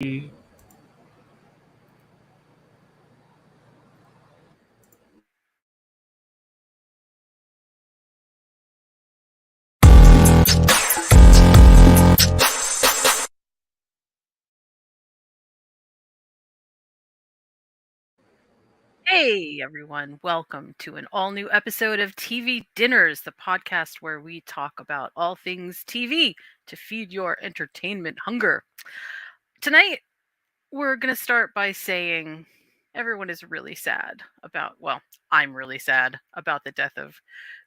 Hey everyone, welcome to an all new episode of TV Dinners, the podcast where we talk about all things TV to feed your entertainment hunger. Tonight, we're going to start by saying everyone is really sad about, well, I'm really sad about the death of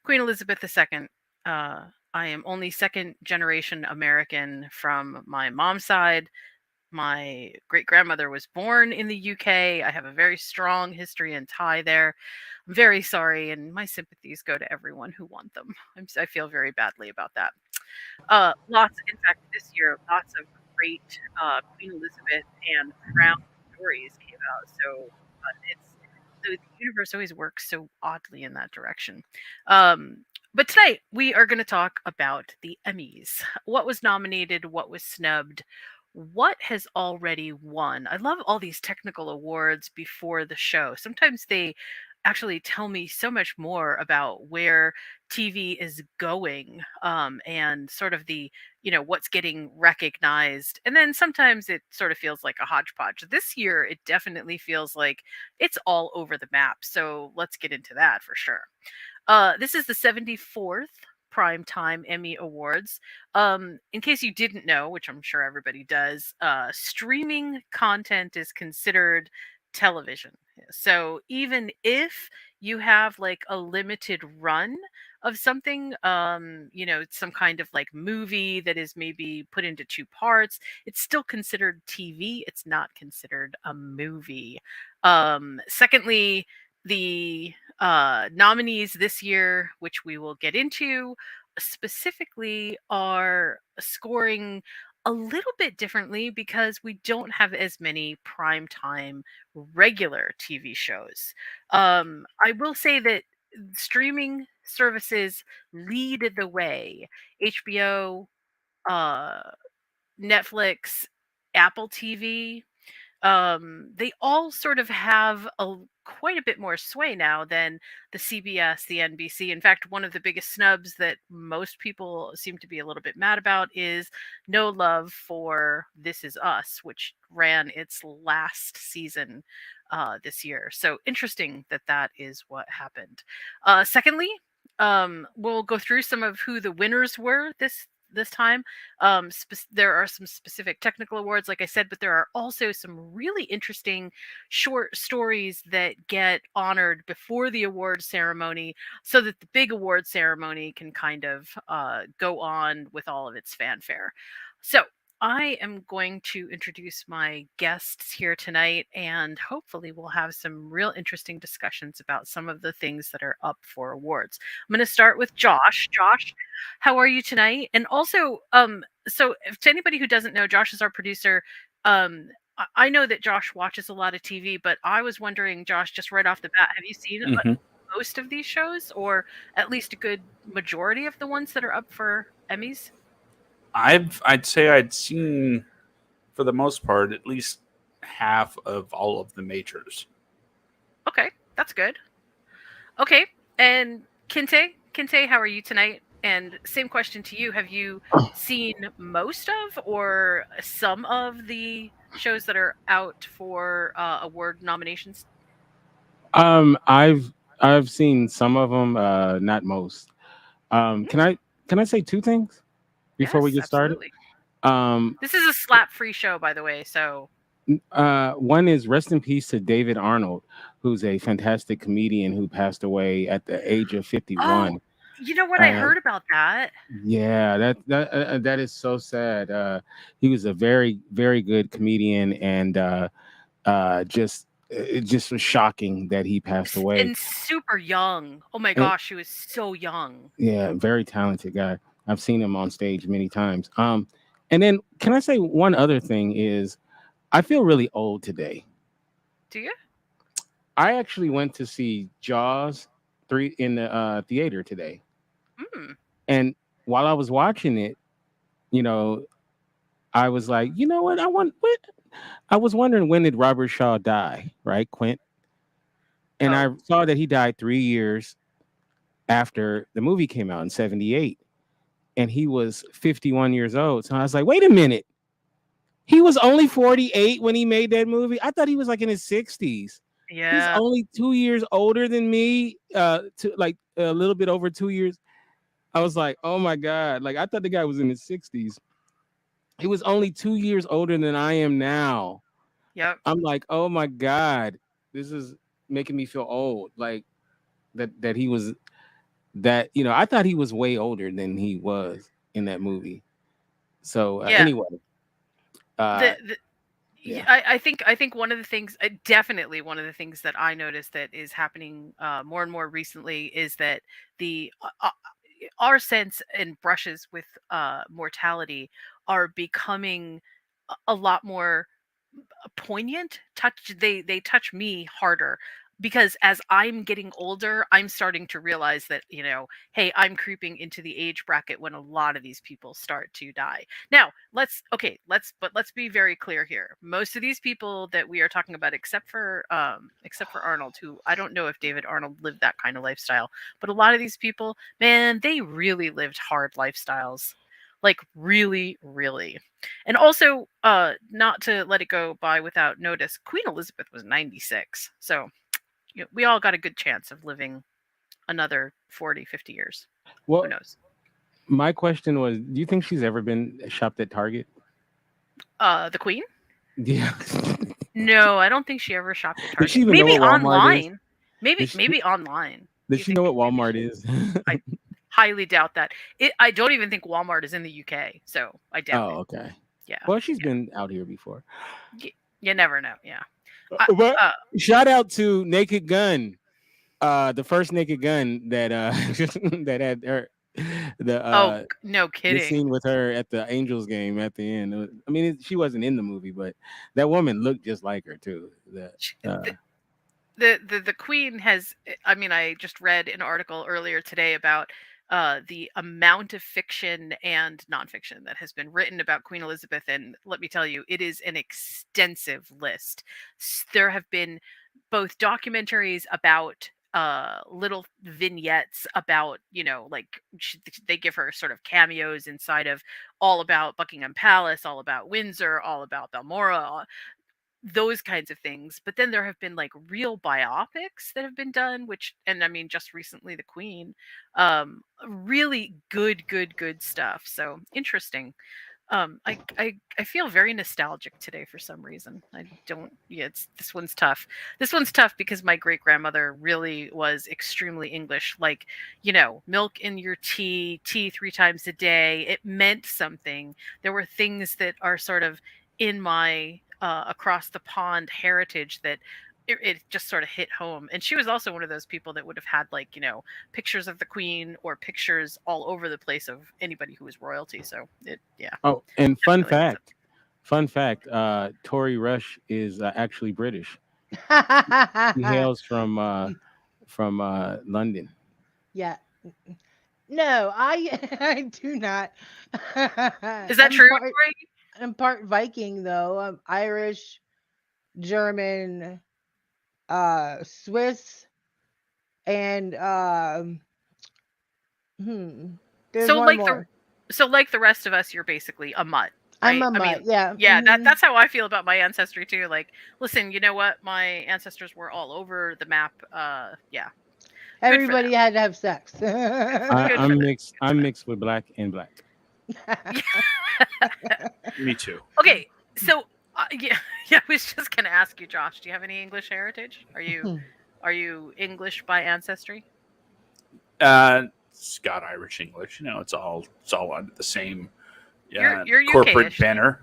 Queen Elizabeth II. I am only second generation American from my mom's side. My great grandmother was born in the UK. I have a very strong history and tie there. I'm very sorry, and my sympathies go to everyone who want them. I feel very badly about that. In fact, this year, lots of great Queen Elizabeth and Crown stories came out. So the universe always works so oddly in that direction. But tonight we are going to talk about the Emmys. What was nominated? What was snubbed? What has already won? I love all these technical awards before the show. Sometimes they actually tell me so much more about where TV is going, and sort of the, what's getting recognized. And then sometimes it sort of feels like a hodgepodge. This year, it definitely feels like it's all over the map. So let's get into that for sure. This is the 74th Primetime Emmy Awards. In case you didn't know, which I'm sure everybody does, streaming content is considered television. So even if you have like a limited run of something, some kind of like movie that is maybe put into two parts, it's still considered TV. It's not considered a movie. Secondly, the nominees this year, which we will get into specifically, are scoring a little bit differently because we don't have as many primetime regular TV shows. I will say that streaming services lead the way. HBO, uh, Netflix, Apple TV, they all sort of have quite a bit more sway now than the CBS, the NBC. In fact, one of the biggest snubs that most people seem to be a little bit mad about is no love for This Is Us, which ran its last season this year. So interesting that that is what happened. Secondly, we'll go through some of who the winners were this time. There are some specific technical awards, like I said, but there are also some really interesting short stories that get honored before the award ceremony so that the big award ceremony can kind of go on with all of its fanfare. So, I am going to introduce my guests here tonight, and hopefully, we'll have some real interesting discussions about some of the things that are up for awards. I'm going to start with Josh. Josh, how are you tonight? And also, so if, to anybody who doesn't know, Josh is our producer. I know that Josh watches a lot of TV, but I was wondering, Josh, just right off the bat, have you seen hmm most of these shows, or at least a good majority of the ones that are up for Emmys? I'd say I'd seen for the most part at least half of all of the majors. Okay, that's good. Okay, and Kinte, how are you tonight? And same question to you. Have you seen most of or some of the shows that are out for award nominations? I've seen some of them, not most. Um, can Mm, I can I say two things before we yes, get started? absolutely. Um, This is a slap-free show, by the way. So, One is rest in peace to David Arnold, who's a fantastic comedian who passed away at the age of oh, 51. you know what? I Uh, heard about that. yeah, that is so sad. He was a very good comedian, and just it just was shocking that he passed away. And super young. Oh my And gosh, she was so young. yeah, very talented guy. I've seen him on stage many times. And then can I say one other thing is I feel really old today. Do you? I actually went to see Jaws 3 in the theater today. Mm. And while I was watching it, you know, I was like, you know what? I was wondering, when did Robert Shaw die? Right, Quint. And I Oh, saw that he died 3 years after the movie came out in '78, and he was 51 years old. So I was like, wait a minute, he was only 48 when he made that movie. I thought he was like in his 60s. He's yeah, only 2 years older than me, to like a little bit over 2 years. I was like, oh my God. Like, I thought the guy was in his 60s. He was only 2 years older than I am now. yep, I'm like, oh my God, this is making me feel old. Like that he was that, I thought he was way older than he was in that movie. So yeah. anyway, uh, The yeah. I think one of the things, definitely one of the things that I noticed that is happening more and more recently is that the our sense and brushes with mortality are becoming a lot more poignant. They touch me harder because as I'm getting older, I'm starting to realize that, hey, I'm creeping into the age bracket when a lot of these people start to die. Now, let's be very clear here. Most of these people that we are talking about, except for Arnold, who I don't know if David Arnold lived that kind of lifestyle, but a lot of these people, man, they really lived hard lifestyles. Like really, really. And also, not to let it go by without notice, Queen Elizabeth was 96. So, we all got a good chance of living another 40, 50 years. Who Well, knows? my question was, do you think she's ever been shopped at Target? The Queen? Yeah. No, I don't think she ever shopped at Does she Target. even know Maybe what Walmart is? online. Maybe Does she, maybe online. Do does you she think know what maybe Walmart she? is? I highly doubt that. I don't even think Walmart is in the UK, so I doubt Oh, it. okay. Yeah, Well, she's yeah. been out here before. You never know. Yeah. I, But uh, shout out to Naked Gun, the first Naked Gun that that had her the oh, uh no the kidding. scene with her at the Angels game at the end. I mean, she wasn't in the movie, but that woman looked just like her too. Sh- Uh, the queen has, I mean, I just read an article earlier today about the amount of fiction and nonfiction that has been written about Queen Elizabeth, and let me tell you, it is an extensive list. There have been both documentaries about little vignettes about, like they give her sort of cameos inside of all about Buckingham Palace, all about Windsor, all about Balmoral, those kinds of things. But then there have been like real biopics that have been done, which, and I mean, just recently, The Queen. Really good stuff. So interesting. I feel very nostalgic today for some reason. I don't. Yeah, it's this one's tough. This one's tough because my great grandmother really was extremely English. Like, milk in your tea 3 times a day. It meant something. There were things that are sort of in my across the pond heritage that it just sort of hit home. And she was also one of those people that would have had, like, pictures of the queen or pictures all over the place of anybody who was royalty. So yeah, oh, and definitely meant something. fun fact, Tory Rush is actually British. He hails from London. Yeah. No, I I do not. Is that true, Tori? I'm part Viking though. I'm Irish, German, Swiss, and hmm. There's So one like the more. so like the rest of us, you're basically a mutt, I'm right? a I mean, mutt. Yeah. yeah, that's how I feel about my ancestry too. Like, listen, you know what? My ancestors were all over the map. Yeah, good for them. Everybody had to have sex. Good for them. I'm mixed with black and black. Me too. Okay, so yeah, yeah. I was just gonna ask you, Josh. Do you have any English heritage? Are you English by ancestry? Scott Irish English. It's all under the same You're corporate UK-ish. banner.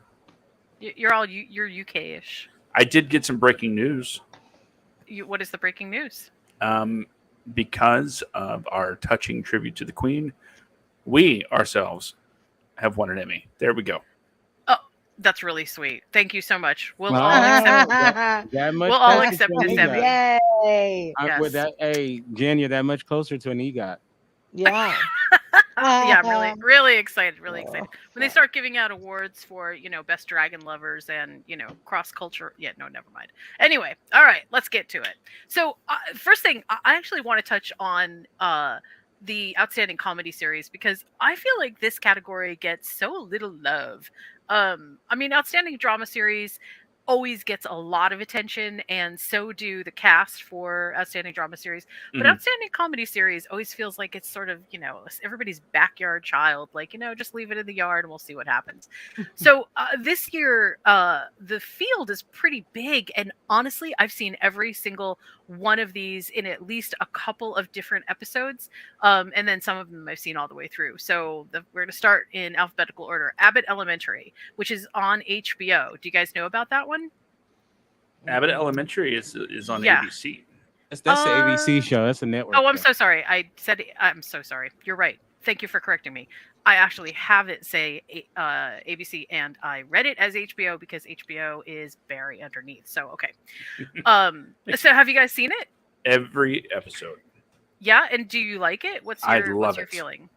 You're UK-ish. I did get some breaking news. What is the breaking news? Um, because of our touching tribute to the Queen, we ourselves have won an Emmy. There we go. Oh, that's really sweet. Thank you so much. We'll all accept. That much We'll all closer accept to an this EGOT. Emmy. Yay! With Yes. that, hey, Jen, you're that much closer to an EGOT. Yeah. Yeah, really, really excited, really Oh, excited. When they fuck. start giving out awards for, best dragon lovers and, cross culture. Yeah, no, never mind. Anyway, all right, let's get to it. So, first thing, I actually want to touch on the outstanding comedy series because I feel like this category gets so little love. I mean, outstanding drama series always gets a lot of attention, and so do the cast for outstanding drama series. But Mhm. outstanding comedy series always feels like it's sort of, everybody's backyard child. Like, just leave it in the yard and we'll see what happens. So this year, the field is pretty big. And honestly, I've seen every single one of these in at least a couple of different episodes. And then some of them I've seen all the way through. So we're going to start in alphabetical order. Abbott Elementary, which is on HBO. Do you guys know about that one? Abbott Mm-mm. Elementary is on Yeah. ABC. That's the ABC Uh, show. That's a network Oh, I'm show. so sorry. I'm so sorry. You're right. Thank you for correcting me. I actually have it say ABC, and I read it as HBO because HBO is Barry underneath. So okay. So have you guys seen it? Every episode. Yeah, and do you like it? I What's love your it. feeling?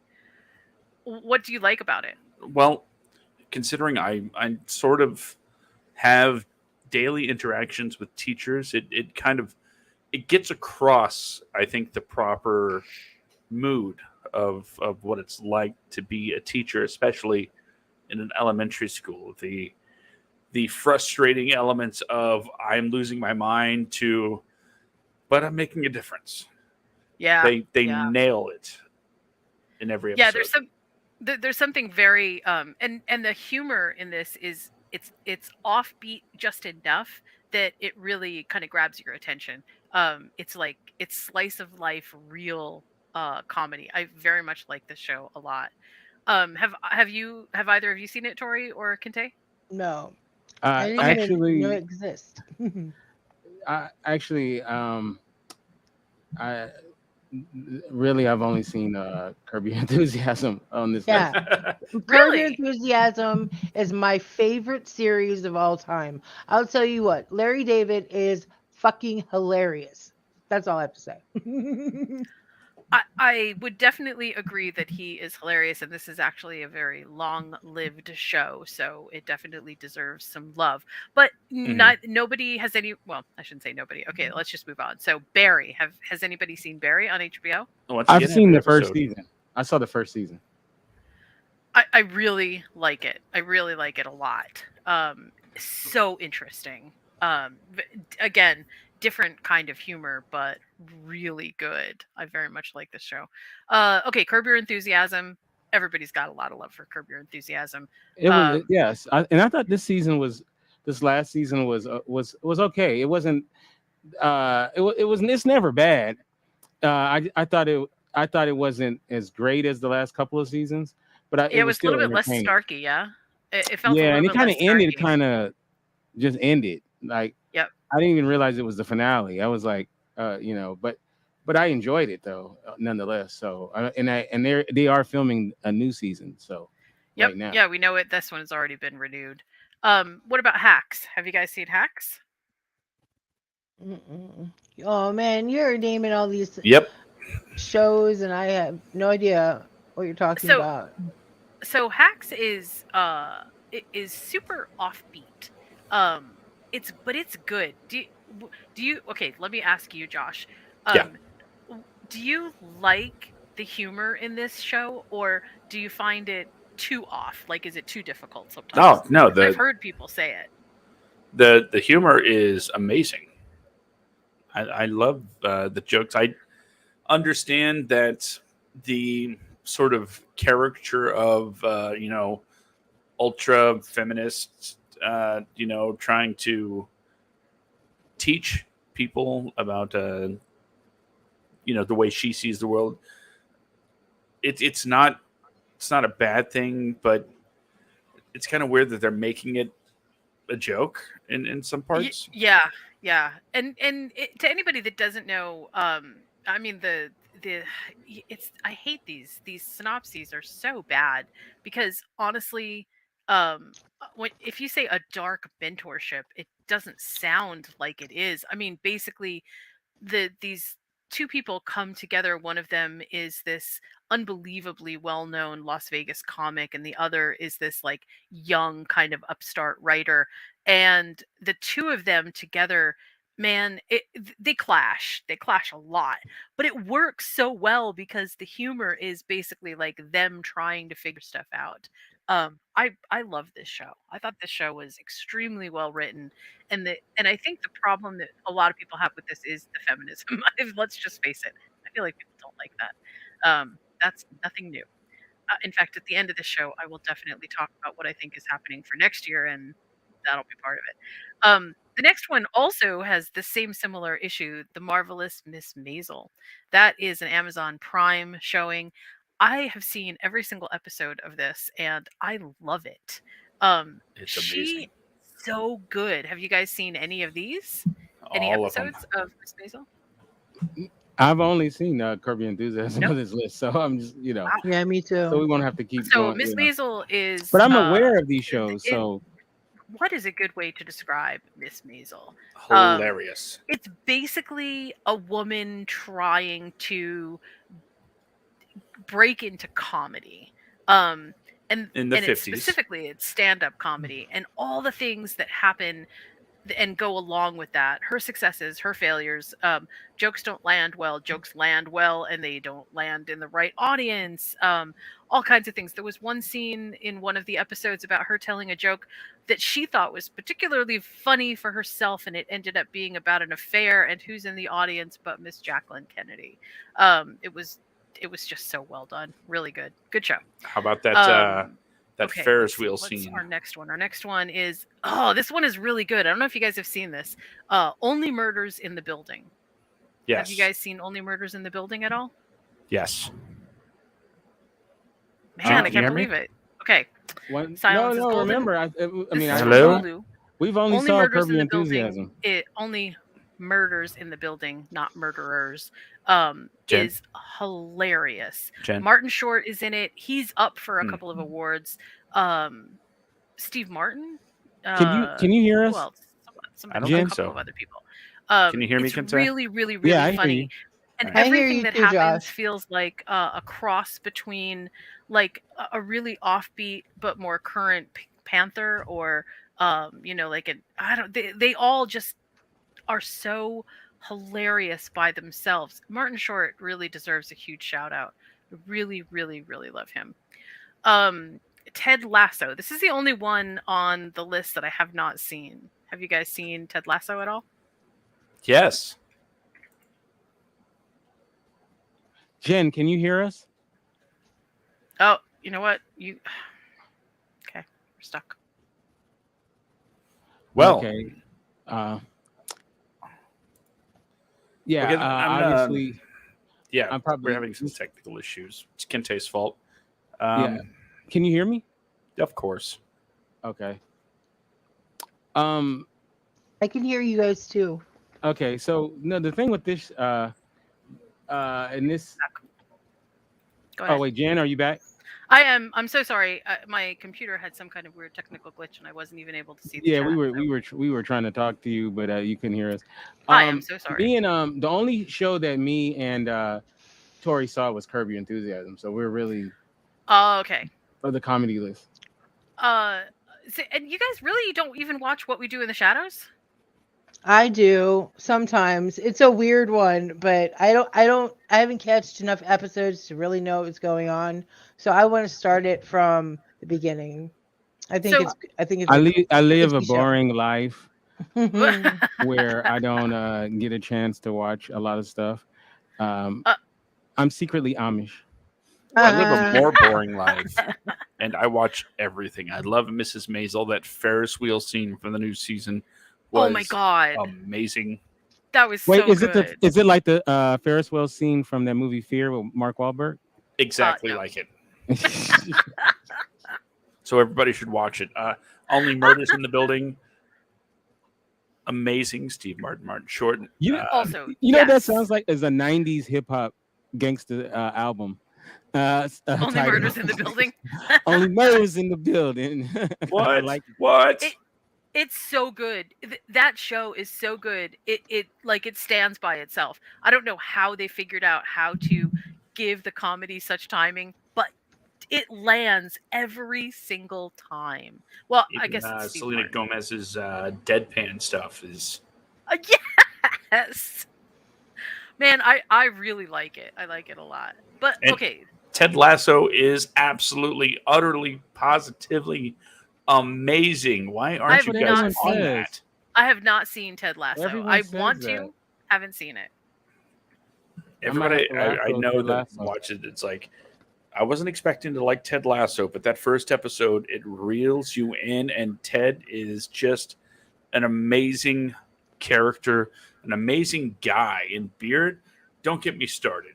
What do you like about it? Well, considering I sort of have daily interactions with teachers, it kind of it gets across, I think, the proper mood of what it's like to be a teacher, especially in an elementary school. The frustrating elements of I'm losing my mind to, but I'm making a difference. Yeah, They yeah. nail it in every Yeah, episode. there's something very and the humor in this is it's offbeat just enough that it really kind of grabs your attention. It's like it's slice of life real comedy. I very much like this show a lot. Have either of you seen it, Tori or Kente? No, I Uh, didn't Okay. even know it actually, exist. I actually, I really I've only seen Curb Your Enthusiasm on this list. Yeah, Curb Your Really? Enthusiasm is my favorite series of all time. I'll tell you what, Larry David is fucking hilarious. That's all I have to say. I would definitely agree that he is hilarious, and this is actually a very long-lived show, so it definitely deserves some love. But Mhm. not nobody has any. Well, I shouldn't say nobody. Okay, let's just move on. So Barry, has anybody seen Barry on HBO? Once I've again, seen every the first episode. season. I saw the first season. I really like it. I really like it a lot. So interesting. Again, different kind of humor, but really good. I very much like this show. Okay, Curb Your Enthusiasm. Everybody's got a lot of love for Curb Your Enthusiasm. It was Um, yes, and I thought this last season was okay. It wasn't it was it's never bad. I thought it wasn't as great as the last couple of seasons, but it it was was a little still bit less entertaining. snarky, yeah. It felt a Yeah, little and it bit kind less of ended snarky. kind of just ended. Like Yep. I didn't even realize it was the finale. I was like, but I enjoyed it though, nonetheless. So and they are filming a new season. So Yep. right now, Yeah, we know it. This one has already been renewed. What about Hacks? Have you guys seen Hacks? Mm-mm. Oh man, you're naming all these Yep. shows, and I have no idea what you're talking So about. Hacks is it is super offbeat. Um it's good. Do you okay, let me ask you, Josh. Yeah. Um do you like the humor in this show, or do you find it too off? Like, is it too difficult Oh sometimes? no, Because I've heard people say it. the humor is amazing. I love the jokes. I understand that the sort of caricature of ultra feminists, trying to teach people about the way she sees the world. It's not a bad thing, but it's kind of weird that they're making it a joke in some parts. Yeah, yeah, and to anybody that doesn't know, I mean the it's I hate these synopses are so bad because honestly, when if you say a dark mentorship, it doesn't sound like it is. I mean, basically, these two people come together. One of them is this unbelievably well-known Las Vegas comic, and the other is this like young kind of upstart writer, and the two of them together, man, they clash a lot, but it works so well because the humor is basically like them trying to figure stuff out. I love this show. I thought this show was extremely well written, and I think the problem that a lot of people have with this is the feminism. Let's just face it. I feel like people don't like that. That's nothing new. In fact, at the end of the show, I will definitely talk about what I think is happening for next year, and that'll be part of it. The next one also has the same similar issue, The Marvelous Miss Maisel. That is an Amazon Prime showing. I have seen every single episode of this, and I love it. It's She amazing. so good. Have you guys seen any of these? Any All of them. episodes of Miss Maisel? I've only seen Curb Your Enthusiasm Nope. on this list, so I'm just Wow. Yeah, me too. so we won't have to keep So going. Miss Maisel is But I'm aware of these shows, so what is a good way to describe Miss Maisel? Hilarious. It's basically a woman trying to break into comedy. And In the and it's 50s. specifically it's stand-up comedy and all the things that happen and go along with that. Her successes, her failures. Jokes don't land well. Jokes land well, and they don't land in the right audience. All kinds of things. There was one scene in one of the episodes about her telling a joke that she thought was particularly funny for herself, and it ended up being about an affair. And who's in the audience but Miss Jacqueline Kennedy? It was just so well done. Really good. Good show. How about that that Okay, Ferris let's see, wheel what's scene? our next one? Our next one is this one is really good. I don't know if you guys have seen this. Only Murders in the Building. Yes. Have you guys seen Only Murders in the Building at all? Yes. Man, Can I you can't hear me? believe it. Okay, no, silence is golden. remember, I This mean, is I from Hello? Hulu. we've only Only saw Murders Curb in Your the Building. Enthusiasm. Only Murders in the Building, not murderers. Jen? Is hilarious. Jen? Martin Short is in it. He's up for a Hmm. couple of awards. Steve Martin. Can you hear Who us? else? I don't Jen? A think couple so. of other people. Can you hear me, It's Kenta? really, really, really Yeah, I hear funny. you. And Alright. I hear everything you that too, happens Josh. feels like a cross between like a really offbeat but more current Panther or like I don't they all just are so hilarious by themselves. Martin Short really deserves a huge shout out. I really, really, really love him. Ted Lasso. This is the only one on the list that I have not seen. Have you guys seen Ted Lasso at all? Yes. Jen, can you hear us? Oh, you know what? You okay? We're stuck. Well, Okay. Yeah, Okay, obviously, yeah, I'm probably we're having some technical issues. It's Kente's fault. yeah. Can you hear me? Of course. Okay. I can hear you guys too. Okay, so no, the thing with this in this Go ahead. oh wait, Jen, are you back? I am. I'm so sorry. My computer had some kind of weird technical glitch, and I wasn't even able to see the Yeah, chat. we were trying to talk to you, but you couldn't hear us. I am so sorry. Me and the only show that me and Tori saw was Curb Your Enthusiasm, so we're really Oh, okay. of the comedy list. And you guys really don't even watch What We Do in the Shadows? I do sometimes. It's a weird one, but I haven't catched enough episodes to really know what's going on. So I want to start it from the beginning. I think it's I live a good show. boring life Mhm. where I don't get a chance to watch a lot of stuff. I'm secretly Amish. I live a more boring life, and I watch everything. I love Mrs. Maisel. That Ferris wheel scene from the new season was Oh my god, amazing. that was Wait, so is good. it like the Ferris wheel scene from that movie Fear with Mark Wahlberg? Exactly No. like it. So everybody should watch it. Only Murders in the Building. Amazing. Steve Martin Short. Also, You know what that yes. sounds like is a '90s hip hop gangster album. Only title. Murders in the Building. Only Murders in the Building. I What? like What? It's so good. That show is so good. It stands by itself. I don't know how they figured out how to give the comedy such timing, but it lands every single time. Well, I Even guess it's Steve Selena Martin. Gomez's deadpan stuff is. Yes, man, I really like it. I like it a lot. But And okay, Ted Lasso is absolutely, utterly, positively amazing. Why I aren't have you what guys not everyone on seen. says. that? I have not seen Ted Lasso. Everyone I says want that. to. Haven't seen it. I might have Everybody to I lasso know Ted that Lasso. watches it's like I wasn't expecting to like Ted Lasso, but that first episode it reels you in, and Ted is just an amazing character, an amazing guy. And Beard, don't get me started.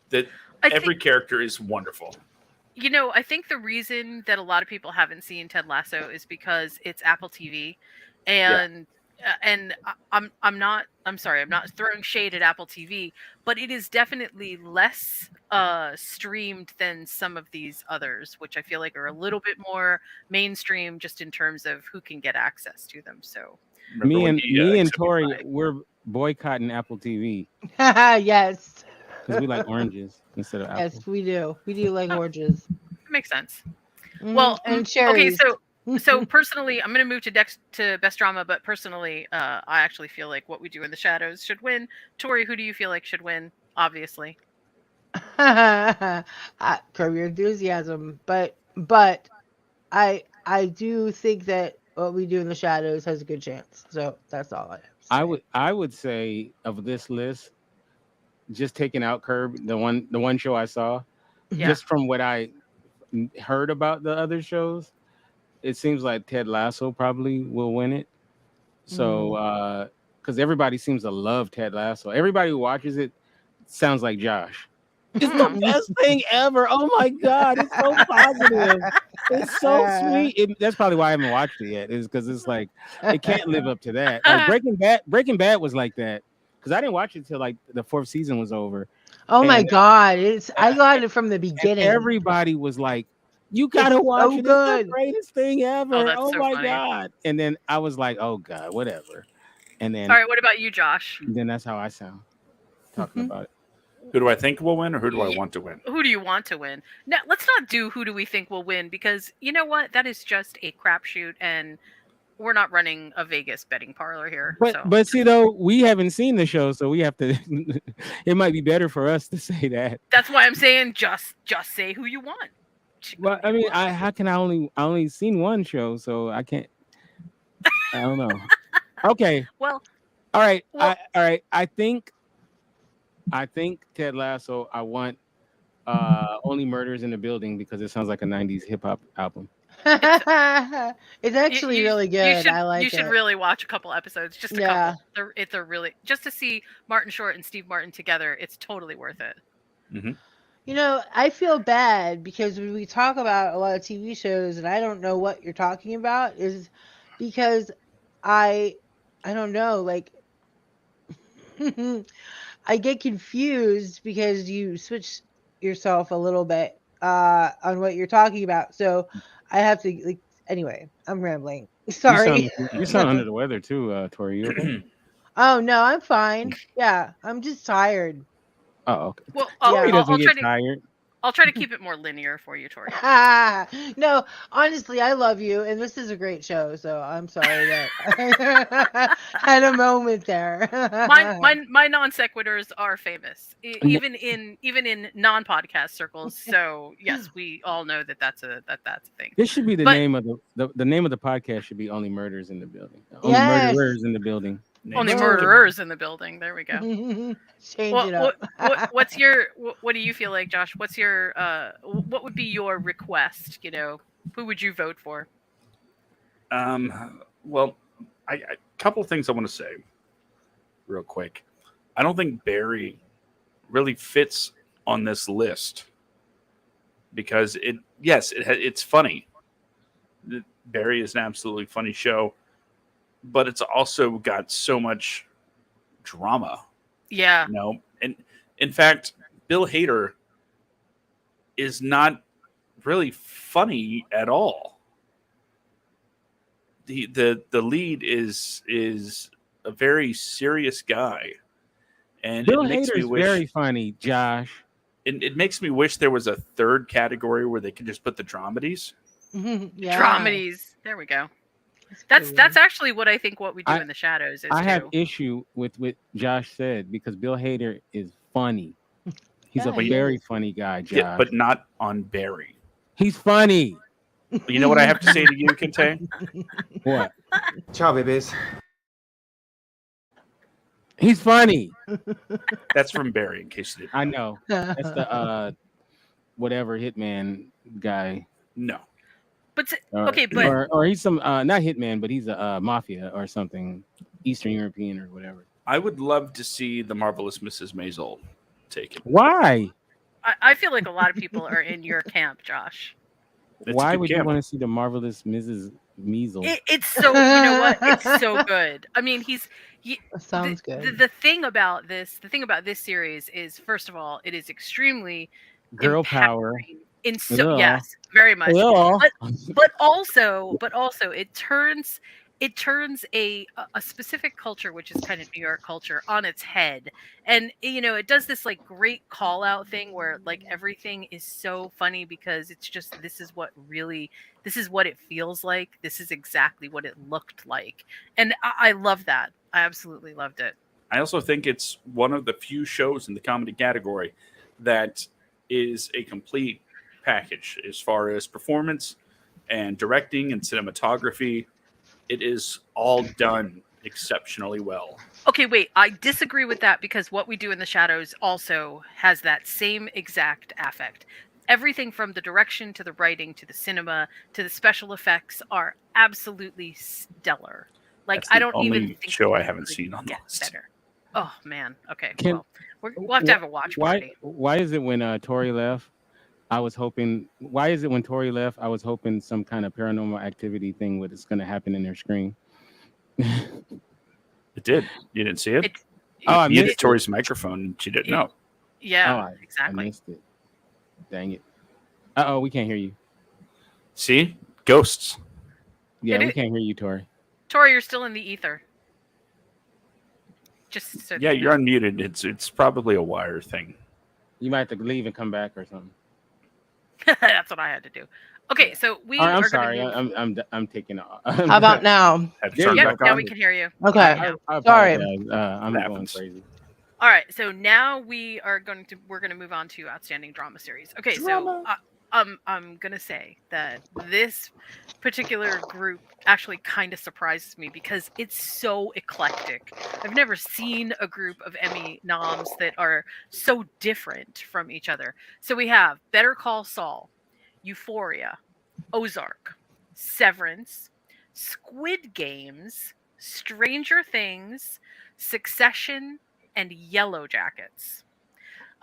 That I every think character is wonderful. I think the reason that a lot of people haven't seen Ted Lasso is because it's Apple TV, Yeah, and I'm not, I'm sorry, I'm not throwing shade at Apple TV, but it is definitely less streamed than some of these others, which I feel like are a little bit more mainstream just in terms of who can get access to them. So remember Me when and he me and accepted Tori, my we're boycotting Apple TV Yes. because we like oranges instead of Yes, apple. we do. We do like oh, oranges. it makes sense. Mhm, Well, and okay, cherries. so personally, I'm going to move to best drama, but personally, I actually feel like What We Do in the Shadows should win. Tori, who do you feel like should win? Obviously. Curb Your Enthusiasm, but I do think that What We Do in the Shadows has a good chance. So that's all I have to say. I would say of this list, just taking out Curb, the one show I saw, Yeah. just from what I heard about the other shows, it seems like Ted Lasso probably will win it. Mm. So, because everybody seems to love Ted Lasso, everybody who watches it sounds like Josh. It's the best thing ever. Oh my god, it's so positive. It's so sweet. That's probably why I haven't watched it yet. Is because it's like it can't live up to that. Like Breaking Bad. Breaking Bad was like that because I didn't watch it till like the fourth season was over, Oh my and god, I uh, got it from the and beginning. everybody was like, "You It's gotta watch so it. It's the good. greatest thing Oh, ever. that's Oh so my funny. god!" And then I was like, "Oh god, whatever." And All then right, what about you, Josh? then that's how I sound talking about it. who do I think will win, or who do I Ye- want to win? Who do you want to win? Now, let's not do who do we think will win because you know what? That is just a crapshoot, and we're not running a Vegas betting parlor here. But So but see though, we haven't seen the show, so we have to. It might be better for us to say that. that's why I'm saying just say who you want. Well, Who I you mean, want. I how can I only seen one show, so I can't. I don't know. Okay, Well, all right, well, all right. I think Ted Lasso. I want Only Murders in the Building because it sounds like a '90s hip hop album. it's It's actually really good. I you like should it. really watch a couple episodes, just a Yeah. couple. It's a really just to see Martin Short and Steve Martin together. It's totally worth it. Hmm. I feel bad because when we talk about a lot of TV shows and I don't know what you're talking about is because I I don't know, like I get confused because you switch yourself a little bit on what you're talking about. So I have to like anyway, I'm rambling. You sound Sorry. like you sound under the weather too, Tori. You okay? Oh no, I'm fine. Yeah, I'm just tired. Oh, okay. Well, Tori Yeah. doesn't get tired. I'll try to keep it more linear for you, Tori. No, honestly, I love you, and this is a great show. So I'm sorry that I had a moment there. My non sequiturs are famous, N- even in non podcast circles. So yes, we all know that that's a thing. This should be the But name of the name of the podcast should be Only Murders in the Building. Only Yes. Murderers in the Building. only Names Boom. murderers in the building. There we go. Change Well, it up. what's your what do you feel like, Josh? What's your what would be your request? Who would you vote for? Well, a couple of things I want to say real quick. I don't think Barry really fits on this list because it's funny. Barry is an absolutely funny show, but it's also got so much drama, Yeah, And in fact, Bill Hader is not really funny at all. The lead is a very serious guy, and it Bill makes me Hader's wish. very funny, Josh. it makes me wish there was a third category where they could just put the dramedies. Yeah. Dramedies. There we go. That's That's actually what I think what we do I- in the shadows is I have too. issue with what Josh said because Bill Hader is funny. He's Yeah, a he very is. funny guy, Josh. Yeah, but not on Barry. He's funny. You know what I have to say to you, Kente? What? Ciao, babies. He's funny. That's from Barry, in case you didn't. I know. That's the whatever hitman guy. No. But Or, okay, but or he's some not hitman, but he's a mafia or something, Eastern European or whatever. I would love to see the marvelous Mrs. Maisel taken. Why? I feel like a lot of people are in your camp, Josh. It's a Why good would you camp. want to see the marvelous Mrs. Measles? It's so, you know what? It's so good. I mean, That sounds the, good. the thing about this series is, first of all, it is extremely Girl power. empowering in so Yeah. yes, very much. Yeah. But also it turns a specific culture, which is kind of New York culture, on its head. And you know, it does this like great call out thing where like everything is so funny because it's just this is what it feels like. This is exactly what it looked like. And I love that. I absolutely loved it. I also think it's one of the few shows in the comedy category that is a complete package as far as performance and directing and cinematography. It is all done exceptionally well. Okay, wait. I disagree with that because What We Do in the Shadows also has that same exact affect. Everything from the direction to the writing to the cinema to the special effects are absolutely stellar. Like That's the I don't only even think show it I haven't could seen on the get list. better. Oh man. Okay. Can- We'll have to have a watch party. Why is it when Tori left, I was hoping? Why is it when Tori left, I was hoping some kind of paranormal activity thing was going to happen in their screen? It did. You didn't see it? Oh, I You hit missed Tori's microphone and she didn't know. Yeah. I exactly. missed it. Dang it. Oh, we can't hear you. See? Ghosts. Yeah, It we is- can't hear you, Tori. Tori, you're still in the ether. Just so Yeah, that you you're know. unmuted. It's probably a wire thing. You might have to leave and come back or something. That's what I had to do. Okay, so we Or, I'm are sorry. going to I'm taking off. How about now? Have to There turn you it go. back now on. we can hear you. Okay. I Sorry. apologize. I'm It going happens. crazy. All right, so now we're going to move on to outstanding drama series. Okay, Drama. so I'm gonna say that this particular group actually kind of surprises me because it's so eclectic. I've never seen a group of Emmy noms that are so different from each other. So we have Better Call Saul, Euphoria, Ozark, Severance, Squid Games, Stranger Things, Succession, and Yellow Jackets.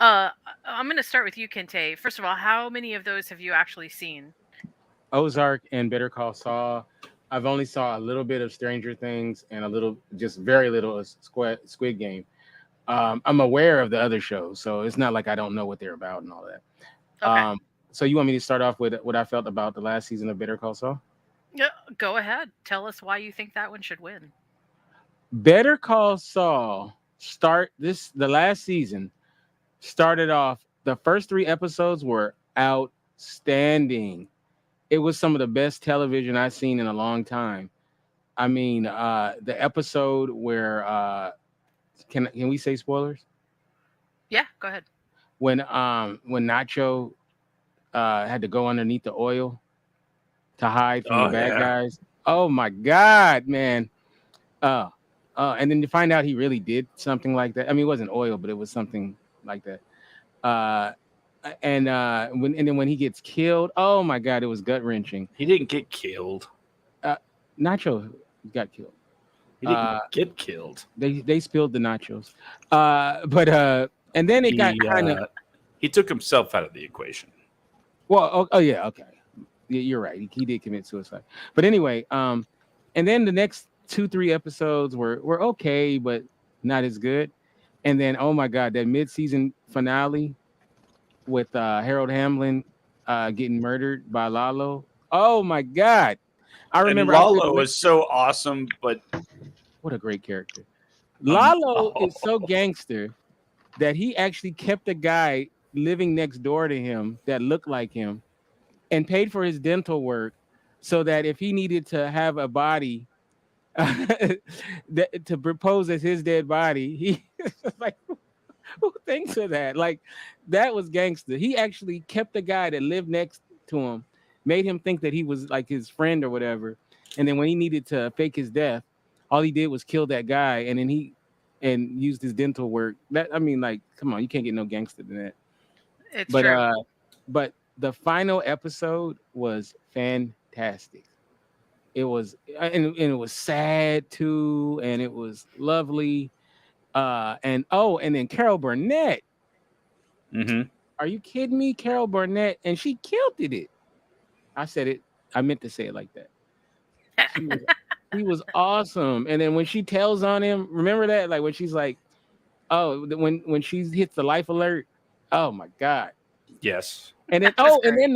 I'm going to start with you, Kente. First of all, how many of those have you actually seen? Ozark and Better Call Saul. I've only saw a little bit of Stranger Things and a little, just very little of Squid Game. I'm aware of the other shows, so it's not like I don't know what they're about and all that. Okay, So you want me to start off with what I felt about the last season of Better Call Saul? yeah, go ahead. Tell us why you think that one should win. Better Call Saul the last season started off, the first 3 episodes were outstanding. It was some of the best television I've seen in a long time. I mean, the episode where can we say spoilers? Yeah, go ahead. When Nacho had to go underneath the oil to hide from the bad guys. Oh my God, man. And then you find out he really did something like that. I mean, it wasn't oil, but it was something like that. And then when he gets killed, oh my God, it was gut wrenching. He didn't get killed. Nacho got killed. He didn't get killed. They spilled the nachos. And then it got kind of. He took himself out of the equation. Well, oh yeah, okay. You're right. He did commit suicide. But anyway, and then the next 2-3 episodes were okay, but not as good. And then, oh my God, that mid-season finale with Harold Hamlin getting murdered by Lalo. Oh my God. I remember Lalo was so awesome, but what a great character. Lalo is so gangster that he actually kept a guy living next door to him that looked like him and paid for his dental work so that if he needed to have a body to propose as his dead body, he like who thinks of that? Like that was gangster. He actually kept the guy that lived next to him, made him think that he was like his friend or whatever. And then when he needed to fake his death, all he did was kill that guy, and then he and used his dental work. That I mean, like, come on, you can't get no gangster than that. It's But true. but the final episode was fantastic. It was and it was sad too, and it was lovely. And then Carol Burnett. Mm-hmm. Are you kidding me? Carol Burnett, and she killed it. I said it. I meant to say it like that. She was, she was awesome. And then when she tells on him, remember that? Like when she's like, oh, when she hits the life alert. Oh my god. Yes. And then That was and great. then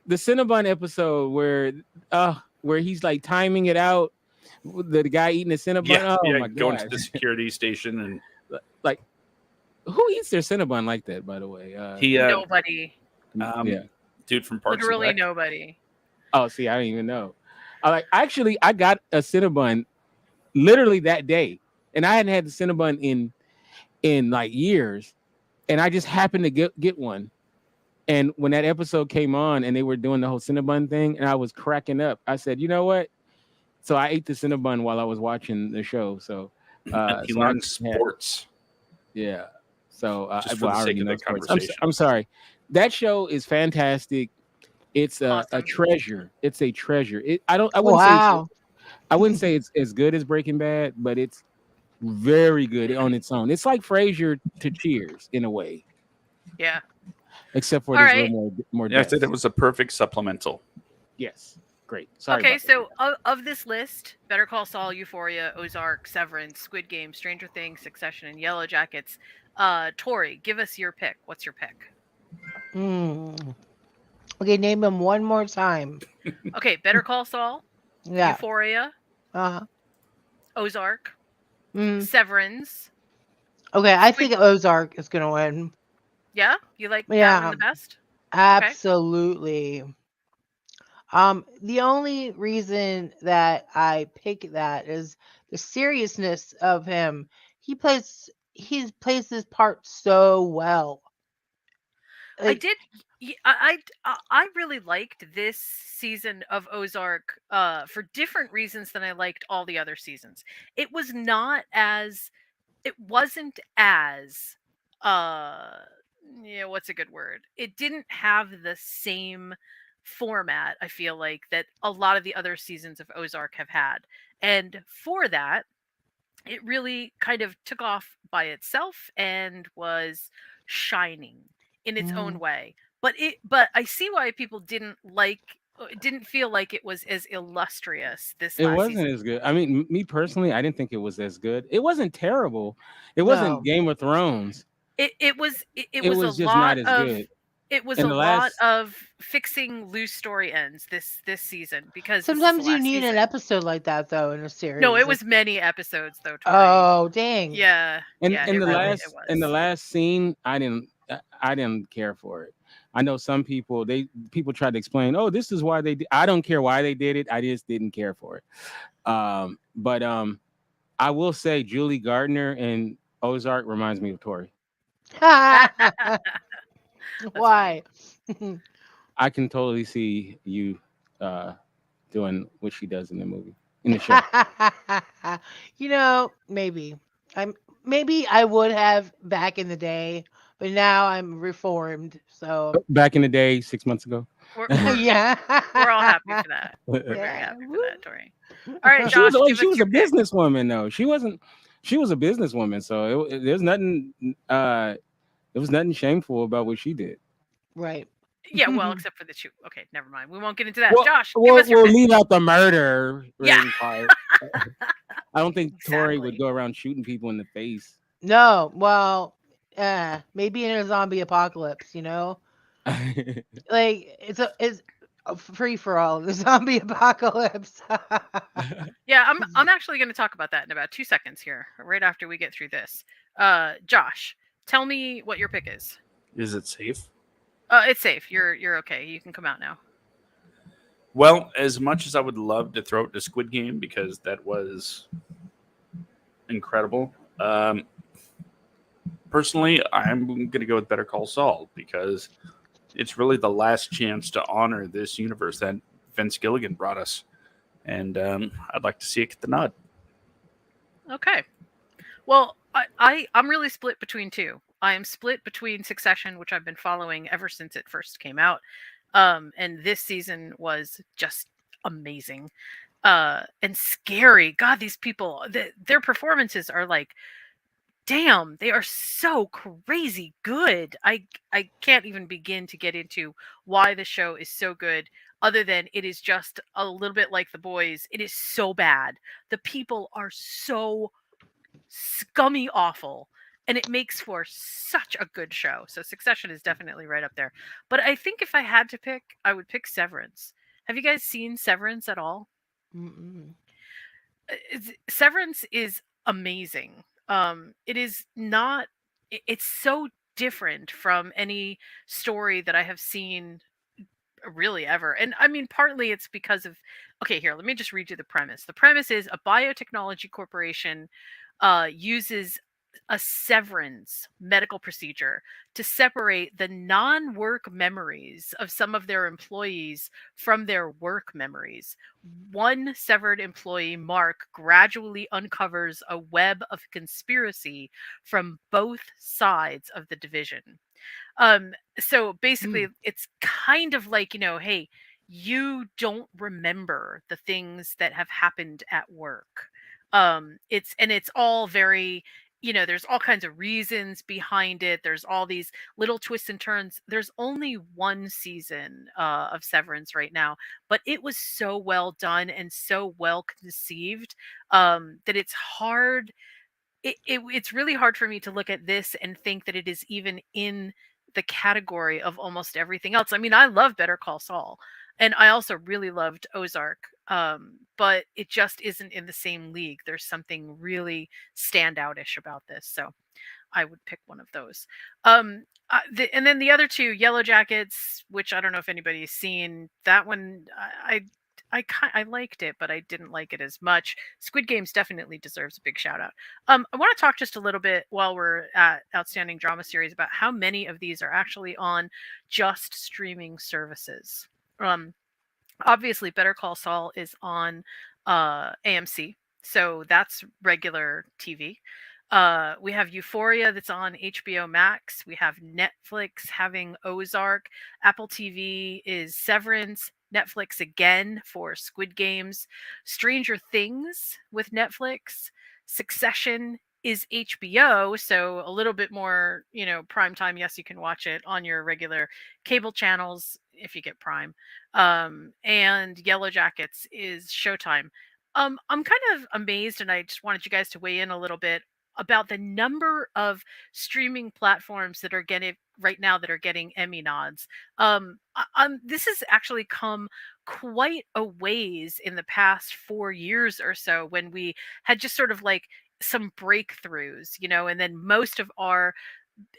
the Cinnabon episode where he's like timing it out, the guy eating the Cinnabon. Yeah. Oh Yeah. my Going to god. the security station and Like who eats their Cinnabon like that, by the way? he, Nobody. Yeah. dude from Parks Literally and Rec. nobody. Oh, see, I don't even know. I got a Cinnabon literally that day, and I hadn't had the Cinnabon in like years, and I just happened to get one. And when that episode came on, and they were doing the whole Cinnabon thing, and I was cracking up, I said, you know what? So I ate the Cinnabon while I was watching the show. So, And he so learned yeah, sports yeah. So, just for the I sake already of know that sports. conversation. I'm sorry. That show is fantastic. It's a Awesome. treasure. It's a treasure. Wow. I wouldn't say it's as good as Breaking Bad, but it's very good on its own. It's like Frasier to Cheers in a way, Yeah. except for All there's a right. little more Yeah, I depth. said it was a perfect supplemental. Yes, great. Sorry Okay, about that. so of this list, Better Call Saul, Euphoria, Ozark, Severance, Squid Game, Stranger Things, Succession, and Yellow Jackets. Tori, give us your pick. What's your pick? Mm. Okay, name them one more time. Okay, Better Call Saul, Yeah. Euphoria, Uh-huh. Ozark, Mm. Severance. Okay, I Squid. think Ozark is gonna win. Yeah, you like that Yeah, one the best? absolutely. The only reason that I pick that is the seriousness of him. He plays his part so well. I Like, did. I really liked this season of Ozark for different reasons than I liked all the other seasons. It was not as it wasn't as uh yeah, what's a good word? It didn't have the same format, I feel like, that a lot of the other seasons of Ozark have had. And for that, it really kind of took off by itself and was shining in its own mm, way. But I see why people didn't feel like it was as illustrious this It last wasn't season. as good. I mean, me personally, I didn't think it was as good. It wasn't terrible. It wasn't no. Game of Thrones. It It was a was just not lot as of good. it was And a the lot last, of fixing loose story ends this season because this is the Sometimes you last need an season. episode like that though in a No, series. it was many episodes though, Tori. Oh, dang. Yeah, yeah, and it the really it last and the was. last scene, I didn't care for it. I know some people people tried to explain, oh, this is why they did. I don't care why they did it. I just didn't care for it. But I will say Julie Gardner and Ozark reminds me of Tori. That's funny. Why? I can totally see you doing what she does in the movie, in the show. Maybe. Maybe I would have back in the day, but now I'm reformed. So Back in the day, 6 months ago. We're we're yeah. we're all happy for that. We're very Yeah. happy for Woo. that, Tori. All right, She was Josh, like give she us was your a pick. businesswoman though. She wasn't. She was a businesswoman, so there's nothing. There was nothing shameful about what she did. Right. Yeah, well, except for the shoot. Okay, never mind. We won't get into that. Well, Josh, give us your we'll pick. leave out the murder Yeah, part. I don't think Tori would exactly. go around shooting people in the face. No, well, maybe in a zombie apocalypse, like it's a free for all the zombie apocalypse. Yeah, I'm actually going to talk about that in about 2 seconds here, right after we get through this. Josh, tell me what your pick is. Is it safe? It's safe. You're okay. You can come out now. Well, as much as I would love to throw it to Squid Game because that was incredible, personally, I'm going to go with Better Call Saul because it's really the last chance to honor this universe that Vince Gilligan brought us, and I'd like to see it get the nod. Okay. Well, I'm really split between two. I am split between Succession, which I've been following ever since it first came out, and this season was just amazing, and scary. God, these people, their performances are like, damn, they are so crazy good. I can't even begin to get into why the show is so good. Other than it is just a little bit like The Boys. It is so bad. The people are so scummy awful, and it makes for such a good show. So Succession is definitely right up there. But I think if I had to pick, I would pick Severance. Have you guys seen Severance at all? Mm-mm. Severance is amazing. It is not it's so different from any story that I have seen really ever. And I mean, partly it's because of, okay, here, let me just read you the premise. The premise is a biotechnology corporation uses a severance medical procedure to separate the non-work memories of some of their employees from their work memories. One severed employee, Mark, gradually uncovers a web of conspiracy from both sides of the division. So basically it's kind of like, hey, you don't remember the things that have happened at work. It's all very, there's all kinds of reasons behind it. There's all these little twists and turns. There's only one season of Severance right now, but it was so well done and so well conceived, that it's really hard for me to look at this and think that it is even in the category of almost everything else. I mean, I love Better Call Saul, and I also really loved Ozark, but it just isn't in the same league. There's something really standoutish about this, so I would pick one of those. And then the other two, Yellow Jackets, which I don't know if anybody's seen that one. I liked it, but I didn't like it as much. Squid Games definitely deserves a big shout out. I want to talk just a little bit while we're at Outstanding Drama Series about how many of these are actually on just streaming services. Um, Obviously, Better Call Saul is on AMC, so that's regular TV. We have Euphoria that's on HBO Max. We have Netflix having Ozark. Apple TV is Severance. Netflix again for Squid Games. Stranger Things with Netflix. Succession is HBO, so a little bit more, prime time. Yes, you can watch it on your regular cable channels if you get Prime. And Yellow Jackets is Showtime. I'm kind of amazed, and I just wanted you guys to weigh in a little bit about the number of streaming platforms that are getting right now that are getting Emmy nods. This has actually come quite a ways in the past 4 years or so when we had just sort of like some breakthroughs, and then most of our,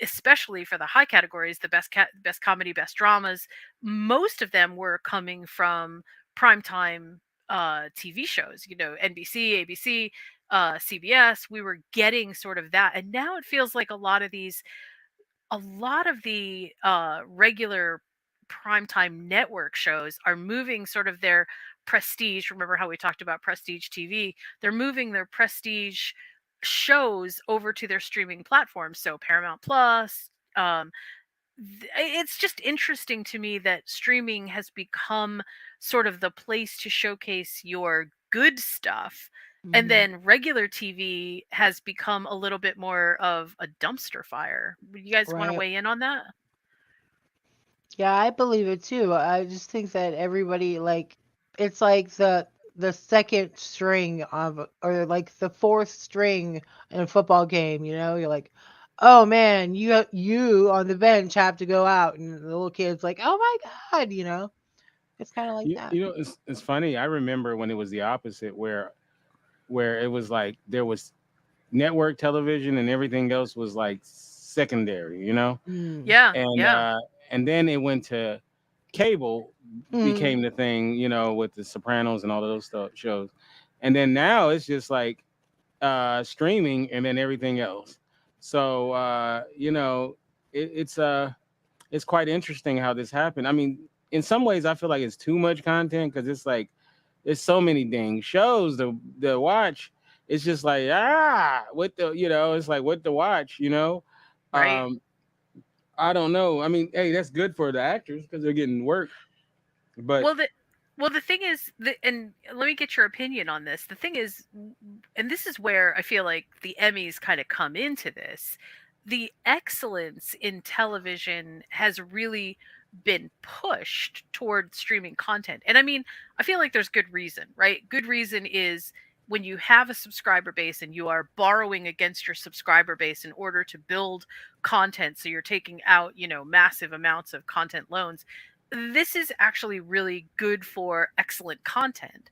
especially for the high categories, the best comedy, best dramas, most of them were coming from primetime TV shows, NBC, ABC, CBS. We were getting sort of that. And now it feels like a lot of the regular primetime network shows are moving sort of their prestige. Remember how we talked about prestige TV? They're moving their prestige shows over to their streaming platforms. So Paramount Plus. It's just interesting to me that streaming has become sort of the place to showcase your good stuff. And Mm-hmm. then regular TV has become a little bit more of a dumpster fire. You guys want to Right. weigh in on that? Yeah, I believe it too. I just think that everybody like it's like the second string of or like the fourth string in a football game, You're like, "Oh man, you on the bench have to go out." And the little kid's like, "Oh my God." It's kind of like that. It's funny. I remember when it was the opposite, where it was like there was network television and everything else was like secondary, you know. Mm. Yeah, And yeah, and then it went to cable, Mm. became the thing, you know, with the Sopranos and all of those shows. And then now it's just like streaming and then everything else. So you know, it's quite interesting how this happened. I mean, in some ways, I feel like it's too much content because it's like there's so many dang shows to watch. It's just like what the you know, it's like what to watch, you know. right. Um, I don't know. I mean, hey, that's good for the actors because they're getting work, but Well, the thing is, and let me get your opinion on this. The thing is, and this is where I feel like the Emmys kind of come into this. The excellence in television has really been pushed toward streaming content. And I mean, I feel like there's good reason, right? Good reason is when you have a subscriber base and you are borrowing against your subscriber base in order to build content, so you're taking out, massive amounts of content loans. This is actually really good for excellent content.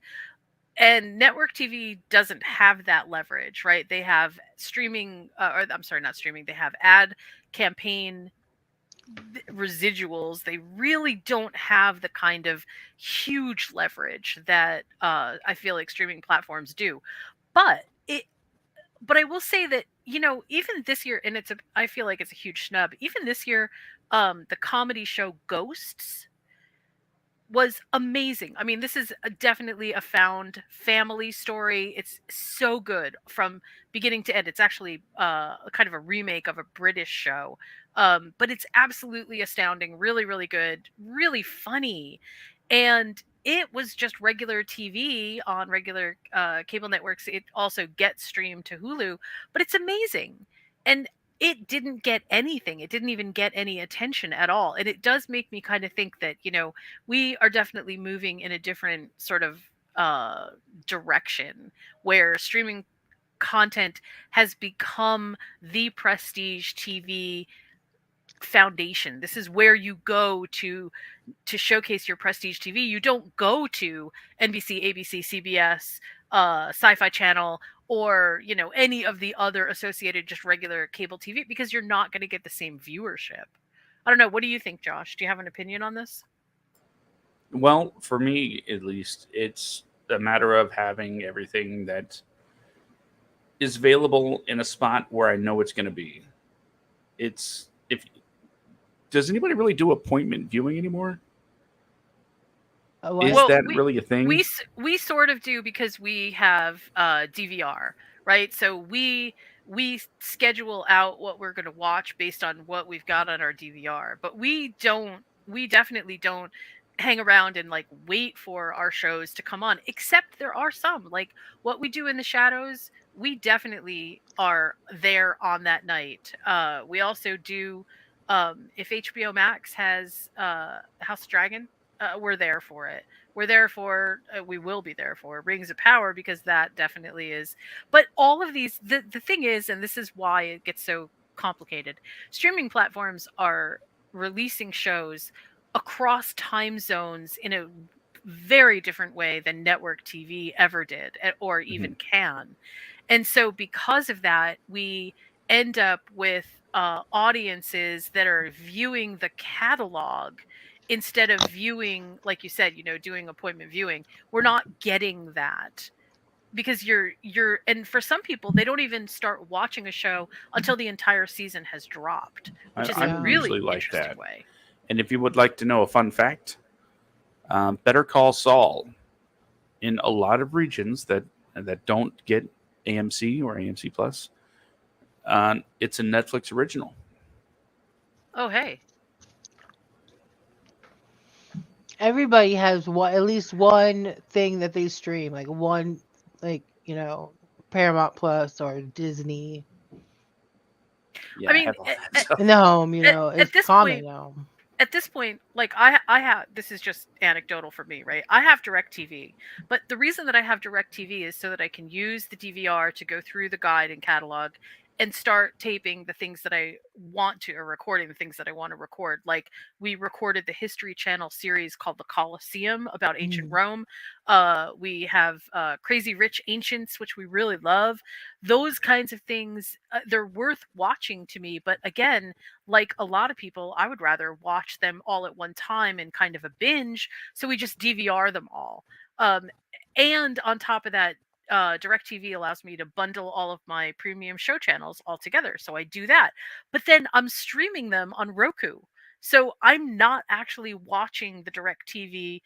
And network TV doesn't have that leverage, right? They have streaming, or I'm sorry, not streaming. They have ad campaign residuals. They really don't have the kind of huge leverage that I feel like streaming platforms do. But it, but I will say that even this year, and I feel like it's a huge snub. Even this year, the comedy show Ghosts was amazing. I mean, this is definitely a found family story. It's so good from beginning to end. It's actually a kind of a remake of a British show, but it's absolutely astounding. Really, really good. Really funny, and it was just regular TV on regular cable networks. It also gets streamed to Hulu, but it's amazing. And it didn't get anything. It didn't even get any attention at all. And it does make me kind of think that, we are definitely moving in a different sort of direction where streaming content has become the prestige TV foundation. This is where you go to showcase your prestige TV. You don't go to NBC, ABC, CBS, Sci-Fi Channel, or any of the other associated just regular cable TV because you're not going to get the same viewership. I don't know. What do you think, Josh? Do you have an opinion on this? Well, for me at least, it's a matter of having everything that is available in a spot where I know it's going to be. It's if Does anybody really do appointment viewing anymore? What? Is Well, that really a thing? we sort of do because we have DVR, right? So we schedule out what we're going to watch based on what we've got on our DVR. But we definitely don't hang around and like wait for our shows to come on. Except there are some, like what we do in the shadows. We definitely are there on that night. We also do if HBO Max has House of Dragon, we're there for it. We will be there for Rings of Power because that definitely is. But all of these, the thing is, and this is why it gets so complicated, streaming platforms are releasing shows across time zones in a very different way than network TV ever did or Mhm. even can. And so, because of that, we end up with audiences that are viewing the catalog instead of viewing, like you said, doing appointment viewing. We're not getting that because and for some people, they don't even start watching a show until the entire season has dropped, which is a I'm Yeah. usually really like interesting that. way. And if you would like to know a fun fact, Better Call Saul in a lot of regions that don't get AMC or AMC Plus, it's a Netflix original. Oh, hey. Everybody has at least one thing that they stream, like one, like Paramount Plus or Disney Yeah, I I mean, have all that stuff. in the home. at It's this common point, now. like I have, this is just anecdotal for me, right? I have DirecTV, but the reason that I have DirecTV is so that I can use the DVR to go through the guide and catalog and start taping the things that I want to, or recording the things that I want to record. Like we recorded the History Channel series called The Colosseum about ancient Rome. We have Crazy Rich Ancients, which we really love. Those kinds of things, they're worth watching to me. But again, like a lot of people, I would rather watch them all at one time in kind of a binge. So we just DVR them all. And on top of that, DirecTV allows me to bundle all of my premium show channels all together. So I do that. But then I'm streaming them on Roku. So I'm not actually watching the DirecTV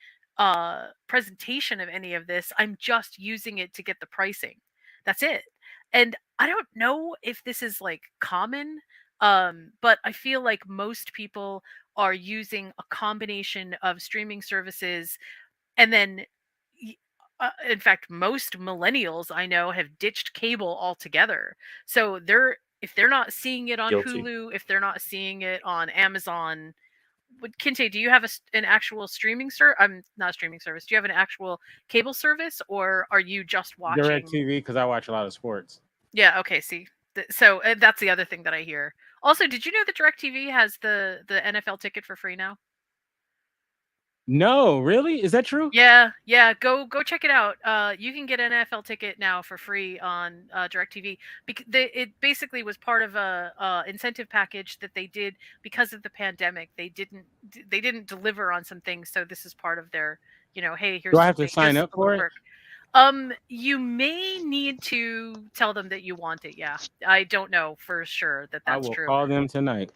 presentation of any of this. I'm just using it to get the pricing. That's it. And I don't know if this is like common, but I feel like most people are using a combination of streaming services and then in fact most millennials I know have ditched cable altogether. So they're, if they're not seeing it on Guilty. Hulu, if they're not seeing it on Amazon. Kinte, do you have an actual streaming I'm not a streaming service, do you have an actual cable service, or are you just Direct watching? TV, because I watch a lot of sports. Yeah, okay, see. So that's the other thing that I hear. Also, did you know that DirecTV has the NFL ticket for free now? No, really? Is that true? Yeah, go check it out. You can get an NFL ticket now for free on DirecTV. Because it basically was part of a incentive package that they did because of the pandemic. They didn't deliver on some things, so this is part of their, hey, Do I here's have to sign up a little for it? perk. You may need to tell them that you want it. Yeah, I don't know for sure that I that's will true. call them tonight.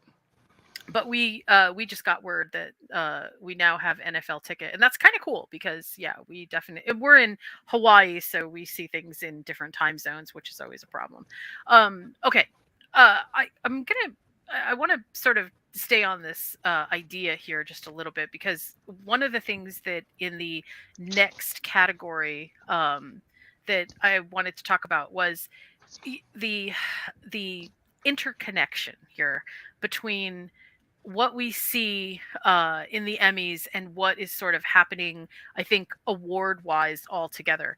But we just got word that we now have NFL ticket, and that's kind of cool because we definitely, we're in Hawaii, so we see things in different time zones, which is always a problem. Okay, I want to sort of stay on this idea here just a little bit, because one of the things that in the next category that I wanted to talk about was the the interconnection here between what we see in the Emmys and what is sort of happening, I think, award wise altogether.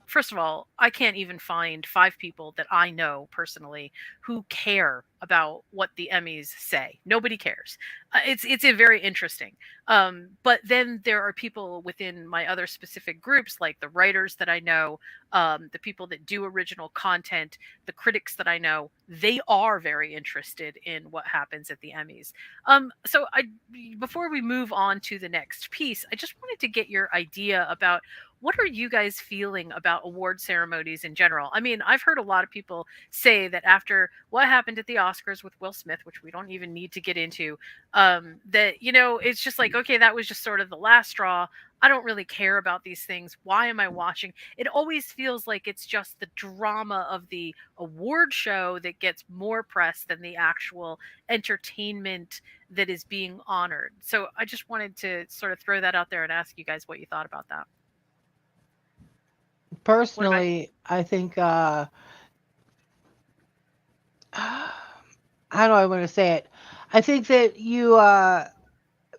First of all, I can't even find 5 people that I know personally who care about what the Emmys say. Nobody cares. It's a very interesting. But then there are people within my other specific groups, like the writers that I know, the people that do original content, the critics that I know. They are very interested in what happens at the Emmys. So before we move on to the next piece, I just wanted to get your idea about what are you guys feeling about award ceremonies in general? I mean, I've heard a lot of people say that after what happened at the Oscars with Will Smith, which we don't even need to get into, that, it's just like, okay, that was just sort of the last straw. I don't really care about these things. Why am I watching? It always feels like it's just the drama of the award show that gets more press than the actual entertainment that is being honored. So I just wanted to sort of throw that out there and ask you guys what you thought about that. Personally, I think how do I want to say it? I think that you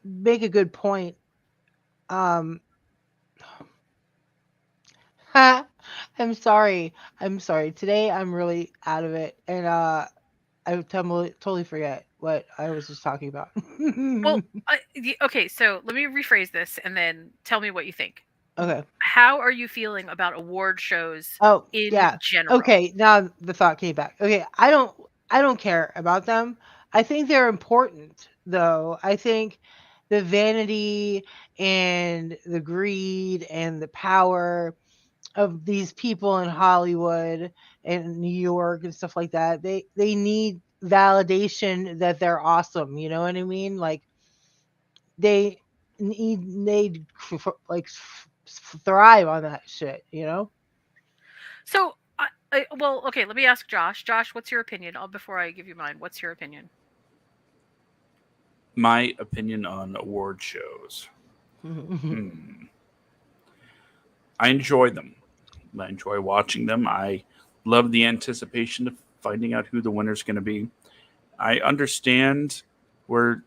make a good point. Um, I'm sorry. I'm sorry. Today I'm really out of it, and I totally forget what I was just talking about. Well, okay, so let me rephrase this and then tell me what you think. Okay. How are you feeling about award shows Oh, in yeah. general? Okay, now the thought came back. Okay, I don't care about them. I think they're important though. I think the vanity and the greed and the power of these people in Hollywood and New York and stuff like that, they need validation that they're awesome, you know what I mean? Like they need like thrive on that shit, you know? So, well, okay, let me ask Josh. Josh, what's your opinion? Before I give you mine, what's your opinion? My opinion on award shows. I enjoy them. I enjoy watching them. I love the anticipation of finding out who the winner's going to be. I understand where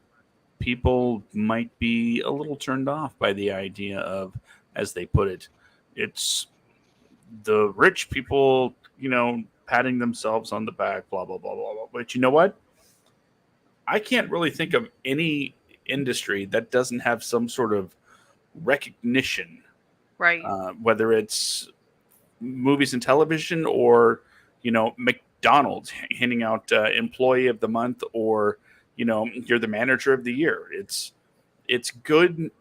people might be a little turned off by the idea of, as they put it, it's the rich people, patting themselves on the back, blah, blah, blah, blah, blah. But you know what? I can't really think of any industry that doesn't have some sort of recognition, Right. whether it's movies and television or, McDonald's handing out employee of the month, or, you're the manager of the year. It's good.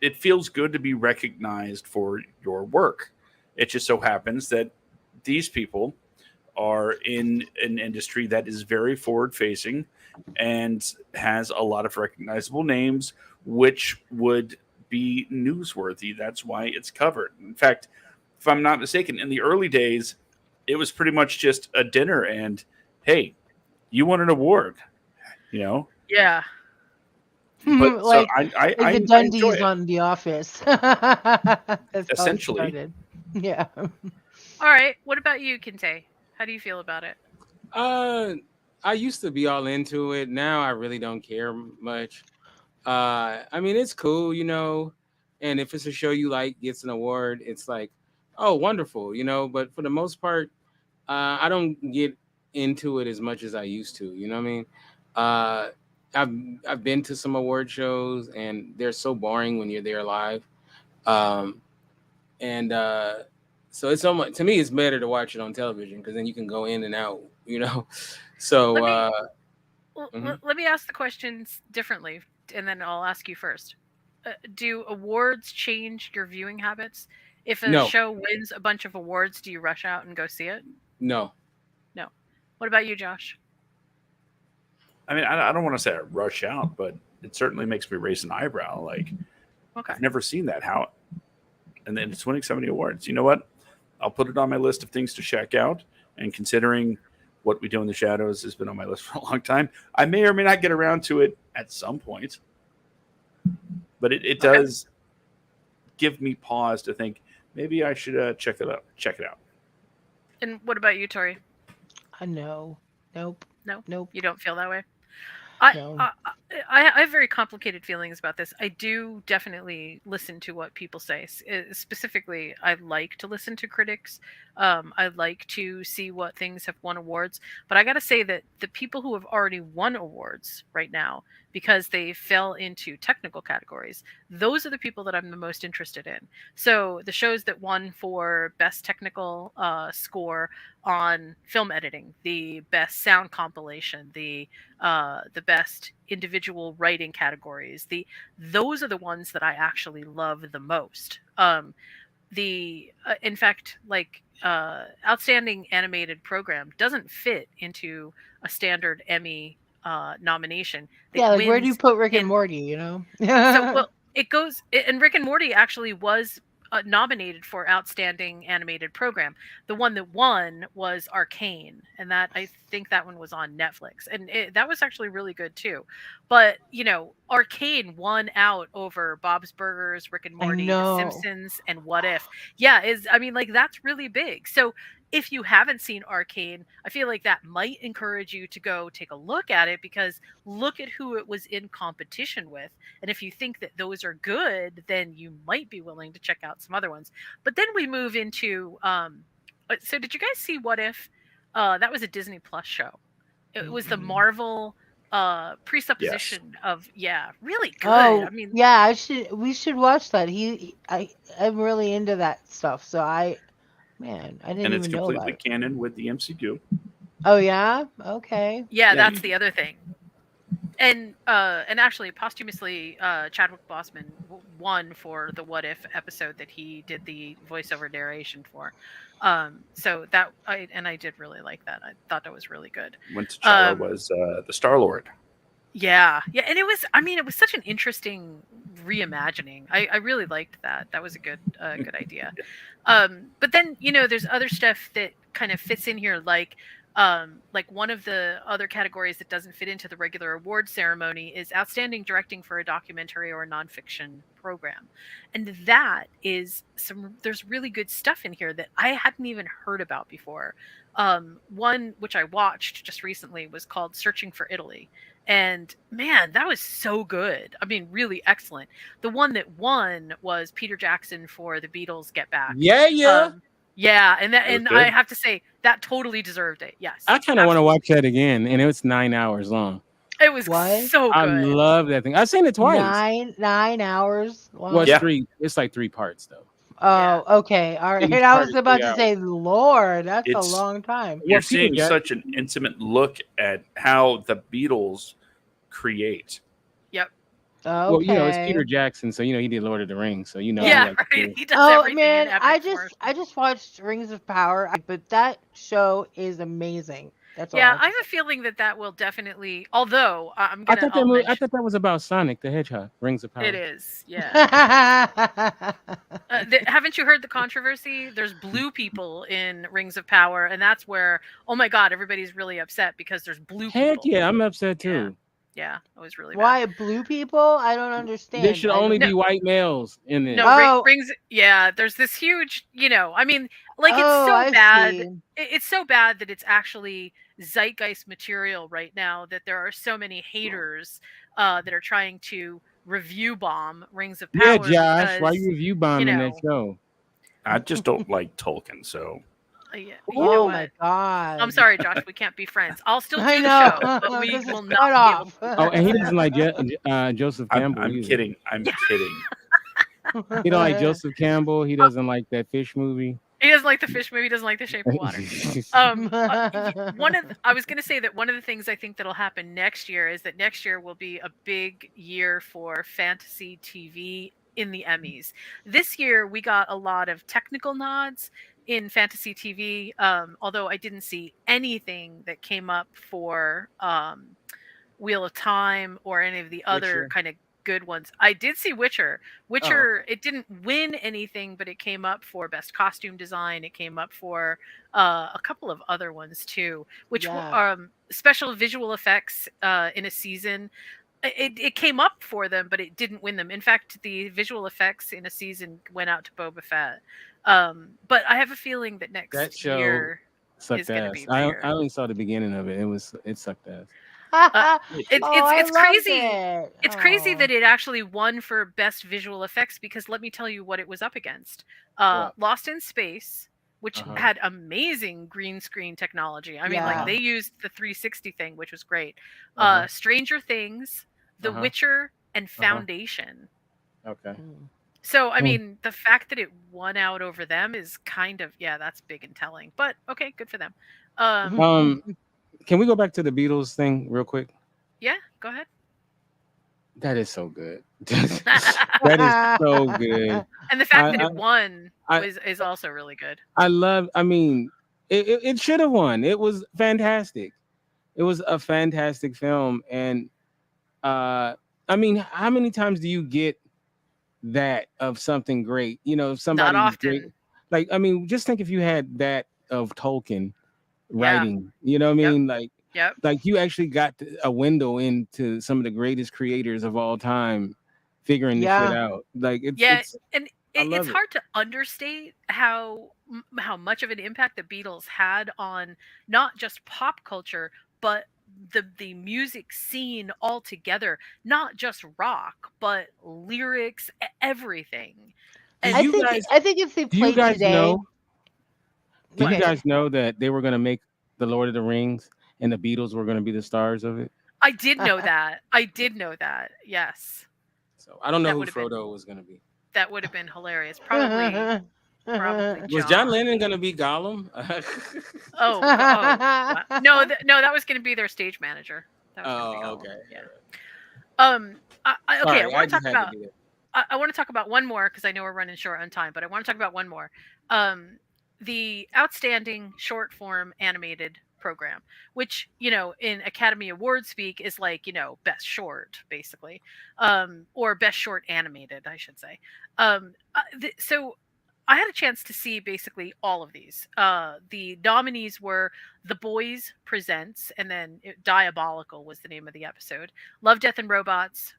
It feels good to be recognized for your work. It just so happens that these people are in an industry that is very forward facing and has a lot of recognizable names, which would be newsworthy. That's why it's covered. In fact, if I'm not mistaken, in the early days, it was pretty much just a dinner and, hey, you won an award, you know? Yeah. But so like I the enjoy Dundies it. on The Office. That's how it Essentially. started. Yeah. All right. What about you, Kinte? How do you feel about it? I used to be all into it. Now I really don't care much. I mean, it's cool, and if it's a show you like gets an award, it's like, oh, wonderful, But for the most part, I don't get into it as much as I used to. You know what I mean? Uh, I've been to some award shows, and they're so boring when you're there live. Um, and so it's almost, to me, it's better to watch it on television because then you can go in and out. So Let me mhm. let me ask the questions differently, and then I'll ask you first. Do awards change your viewing habits? If a No, show wins a bunch of awards, do you rush out and go see it? no. No. What about you, Josh? I mean, I don't want to say I rush out, but it certainly makes me raise an eyebrow. Like, Okay. I've never seen that. How? And then it's winning so many awards. You know what? I'll put it on my list of things to check out. And considering What We Do in the Shadows has been on my list for a long time, I may or may not get around to it at some point. But it Okay. does give me pause to think maybe I should check it out. Check it out. And what about you, Tori? No. Nope. No, Nope. you don't feel that way. I, No. I I have very complicated feelings about this. I do definitely listen to what people say. Specifically, I like to listen to critics. I like to see what things have won awards. But I got to say that the people who have already won awards right now, because they fell into technical categories, those are the people that I'm the most interested in. So the shows that won for best technical score on film editing, the best sound compilation, the best individual writing categories, those are the ones that I actually love the most. The In fact, like outstanding animated program doesn't fit into a standard Emmy nomination. It Yeah, like where do you wins put Rick and in Morty, so well, and Rick and Morty actually was nominated for outstanding animated program. The one that won was Arcane, and that I think that one was on Netflix, and that was actually really good too. But Arcane won out over Bob's Burgers, Rick and I Morty, The know. Simpsons, and What If. Yeah, I mean, like, that's really big. So if you haven't seen Arcane, I feel like that might encourage you to go take a look at it, because look at who it was in competition with. And if you think that those are good, then you might be willing to check out some other ones. But then we move into so did you guys see What If? That was a Disney Plus show. It was the Mm-mm. Marvel Yes. presupposition of, yeah, really good. I Oh, mean, yeah, we should watch that. I'm really into that stuff. So man, I didn't And it's even know about completely it. canon with the MCU. Oh yeah? Okay. yeah, Yeah. that's the other thing. And actually, posthumously, Chadwick Boseman won for the What If episode that he did the voiceover narration for. So I did really like that. I thought that was really good. When T'Challa Um, was the Star Lord. yeah, yeah, and it was such an interesting reimagining. I really liked that. That was a good idea. But then, there's other stuff that kind of fits in here, like one of the other categories that doesn't fit into the regular award ceremony is outstanding directing for a documentary or a nonfiction program. And that is there's really good stuff in here that I hadn't even heard about before. One which I watched just recently was called Searching for Italy. And man, that was so good. I mean, really excellent. The one that won was Peter Jackson for the Beatles Get Back. Yeah, yeah. Yeah, It was and I good. have to say, That totally deserved it. Yes, I kind of want to absolutely. watch that again, and it was 9 hours long. It was What? so I good. love that thing. I've seen it twice. 9 hours Well, long. it's Yeah, three. It's like three parts though. Yeah. Oh, okay. All right. Each I part was is three about to hours. say, Lord, that's a it's long time. you're Well, Peter seeing Jack. such an intimate look at how the Beatles create. Yep. Well, it's Okay. Peter Jackson, so he did Lord of the Rings, so he Yeah. Yeah. likes Right. to. He does Oh everything in man, epic form. I just watched Rings of Power, but that show is amazing. That's all I Yeah, have I to have a feeling that that will definitely. Although I'll I mention thought that was about Sonic the Hedgehog, Rings of it Power. is. Yeah, it is. say. Haven't you heard the controversy? There's blue people in Rings of Power, and that's where, oh my God, everybody's really upset because there's blue Heck people. yeah, I'm upset Yeah, too. yeah, it was really bad. Why blue people? I don't There understand. should I only don't. No, be white males in no, it. Oh, Rings. Yeah, there's this huge. I mean, like it's oh, so I bad. see. It's so bad that it's actually zeitgeist material right now. That there are so many haters that are trying to review bomb Rings of Yeah, Power Josh, why because you review you bombing that know, show? I just don't like Tolkien, so yeah, you know Oh what? my I'm God. sorry, Josh. We can't be friends. I'll still I do the know. show, but we This is will not cut be able to off. be Oh, and friends. he doesn't like Joseph Campbell I'm either. kidding. I'm kidding. He don't like Joseph Campbell. He doesn't like that fish movie. He doesn't like the fish movie. He doesn't like The Shape of Water. I was going to say that one of the things I think that'll happen next year is that next year will be a big year for fantasy TV in the Emmys. This year we got a lot of technical nods in fantasy TV, although I didn't see anything that came up for Wheel of Time or any of the other Witcher. kind of good ones. I did see Witcher. Oh, Witcher, it didn't win anything, but it came up for best costume design. It came up for a couple of other ones too, which Yeah. special visual effects in a season. It came up for them, but it didn't win them. In fact, the visual effects in a season went out to Boba Fett. But I have a feeling that that next show year sucked is going to ass. be I bigger. only saw the beginning of it. It sucked ass. Uh, It- Oh, I it's loved crazy. it. It's crazy Oh, that it actually won for best visual effects because let me tell you what it was up against. What? Lost in Space, which Uh-huh. had amazing green screen technology. I mean, like yeah. they used the 360 thing, which was great. Uh-huh. Stranger Things, The Uh-huh. Witcher, and Uh-huh. Foundation. Okay. Mm. So, I Hmm. mean, the fact that it won out over them is kind of, yeah, that's big and telling. But okay, good for them. Um, can we go back to the Beatles thing real quick? Yeah, go ahead. That is so good. That is so good. And the fact I that I it won I, is also really good. I love. I mean, it should have won. It was fantastic. It was a fantastic film, and uh, I mean, how many times do you get that of something great? If Not somebody's great, often. like I mean, just think if you had that of Tolkien Yeah. writing. You know what I Yep. mean? Yep. Like you actually got a window into some of the greatest creators of all time, figuring this shit Yeah. out. Like Yeah, it's and I it's love it. hard to understate how much of an impact the Beatles had on not just pop culture, but the music scene altogether. Not just rock, but lyrics, everything. Do And you guys I think if they do you played guys today, know? Do you what? okay. guys know that they were gonna make the Lord of the Rings and the Beatles were gonna be the stars of it? I did know that. I did know that. Yes, So I don't know that who would have been Frodo was gonna be. hilarious. Probably Was John John. Lennon gonna be Gollum? Oh, wow. No, no, that was going to be their stage manager. That was going to be Oh, Gollum. okay. Yeah. Okay. I Sorry, want I to talk just had to about. do that. I want to talk about one more because I know we're running short on time, but I want to talk about one more. The outstanding short form animated program, which in Academy Award speak is like best short basically, or best short animated, I should say. So I had a chance to see basically all of these. The nominees were The Boys Presents, and then Diabolical was the name of the episode. Love, Death, and Robots,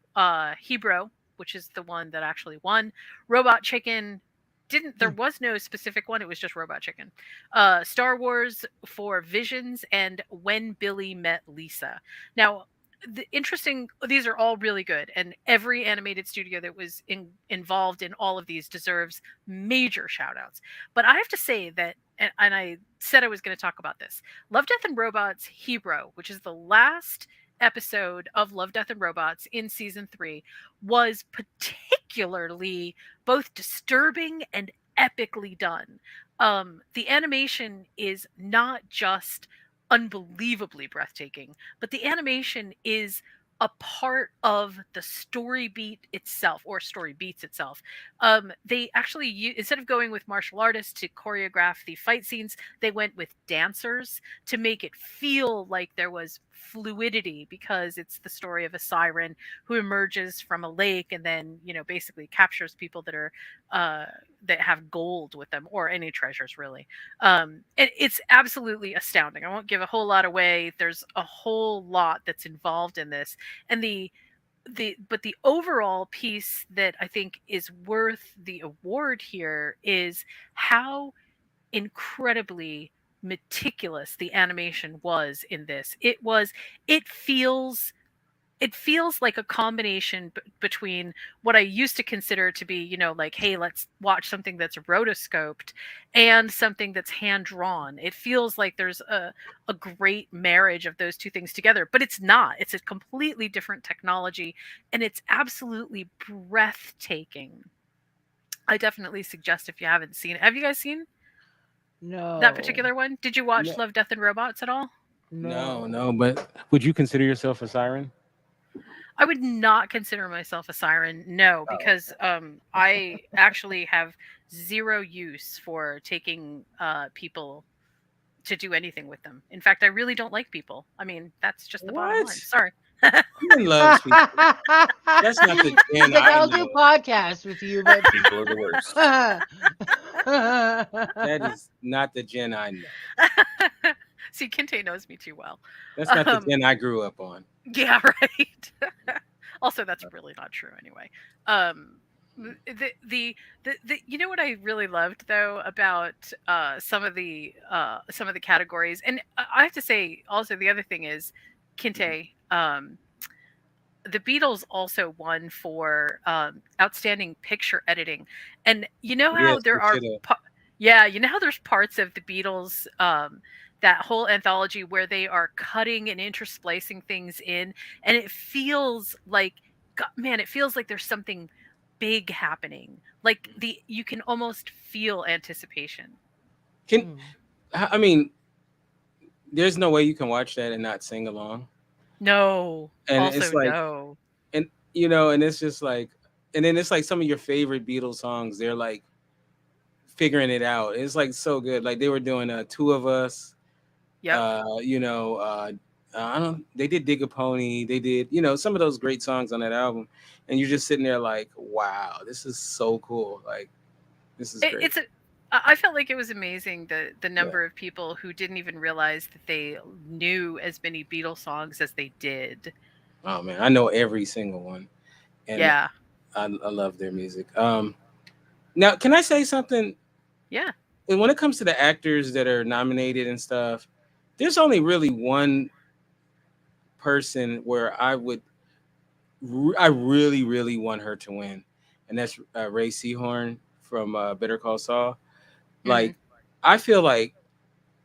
Hebrew, which is the one that actually won. Robot Chicken didn't. There was no specific one. It was just Robot Chicken. Star Wars for Visions and When Billy Met Lisa. Now, these are all really good, and every animated studio that was involved in all of these deserves major shout outs. But I have to say that and I said I was going to talk about this. Love, Death, and Robots Hero, which is the last episode of Love, Death, and Robots in season 3, was particularly both disturbing and epically done. The animation is not just unbelievably breathtaking, but the animation is a part of the story beat itself, or story beats itself. They actually instead of going with martial artists to choreograph the fight scenes, they went with dancers to make it feel like there was fluidity, because it's the story of a siren who emerges from a lake and then, basically captures people that are uh that have gold with them, or any treasures really. It's absolutely astounding. I won't give a whole lot away. There's a whole lot that's involved in this, and the overall piece that I think is worth the award here is how incredibly meticulous the animation was in this. It feels it feels like a combination between what I used to consider to be, like, hey, let's watch something that's rotoscoped, and something that's hand drawn. It feels like there's a great marriage of those two things together, but it's not. It's a completely different technology, and it's absolutely breathtaking. I definitely suggest, if you haven't seen it. Have you guys seen that No, particular one? Did you watch No, Love, Death, and Robots at all? no, no. no. But would you consider yourself a siren? I would not consider myself a siren, no, Oh, because I actually have zero use for taking people to do anything with them. In fact, I really don't like people. I mean, that's just the bottom line. what? Sorry. Ian loves people. That's not the He's Jen like, I I'll do know. podcasts with you, but People are the worst. That is not the Jen I know. See, Kinte knows me too well. That's not the Um, Jen I grew up on. yeah, right. Also, that's really not true anyway. Um, you know what I really loved though about some of the categories, and I have to say also the other thing is Mhm. Kinte. The Beatles also won for outstanding picture editing, and you know how Yes, there we are, should have. yeah, you know how there's parts of the Beatles, that whole anthology where they are cutting and intersplicing things in, and it feels like, man, it feels like there's something big happening. Like you can almost feel anticipation. Can Hmm. I mean, there's no way you can watch that and not sing along. No, And it's also like, no. and and it's just like, and then it's like some of your favorite Beatles songs. They're like figuring it out. It's like so good. Like they were doing Two of Us. Yep. I don't. They did Dig a Pony. They did some of those great songs on that album, and you're just sitting there like, wow, this is so cool. Like this is It, great. it's a. I felt like it was amazing the Yeah. number of people who didn't even realize that they knew as many Beatles songs as they did. Oh man, I know every single one, and Yeah. I love their music. Now can I say something? Yeah. And when it comes to the actors that are nominated and stuff, there's only really one person where I really, really want her to win, and that's Ray Seahorn from Better Call Saul. Hmm. Like, I feel like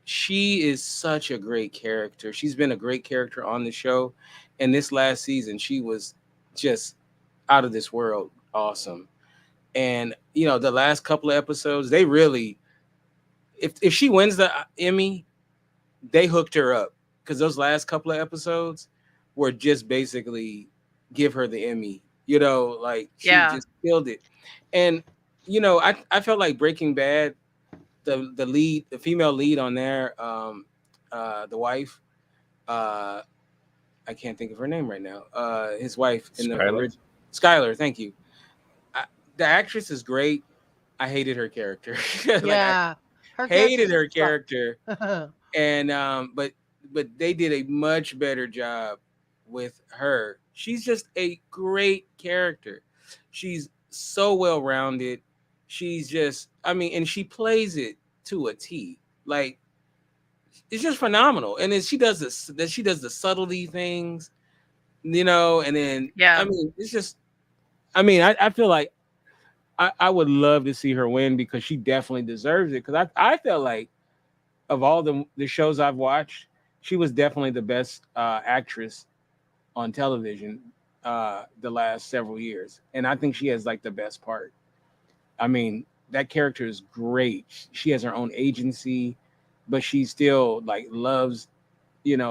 she is such a great character. She's been a great character on the show, and this last season, she was just out of this world awesome. And the last couple of episodes, they really, if she wins the Emmy, they hooked her up because those last couple of episodes were just basically give her the Emmy. Like she Yeah. just killed it. And I felt like Breaking Bad, the female lead on there, the wife, uh, I can't think of her name right now. His wife in the Skylar. original, Skylar. Thank you. I, the actress is great. I hated her character. Like I Yeah, her hated character her sucked. character, and but they did a much better job with her. She's just a great character. She's so well rounded. She's just, I mean, and she plays it to a T. Like it's just phenomenal. And then she does this, that she does the subtlety things, and then I Yeah. mean, it's just, I mean, I feel like I would love to see her win because she definitely deserves it. Because I felt like of all the shows I've watched, she was definitely the best actress on television the last several years, and I think she has like the best part. I mean, that character is great. She has her own agency, but she still like loves,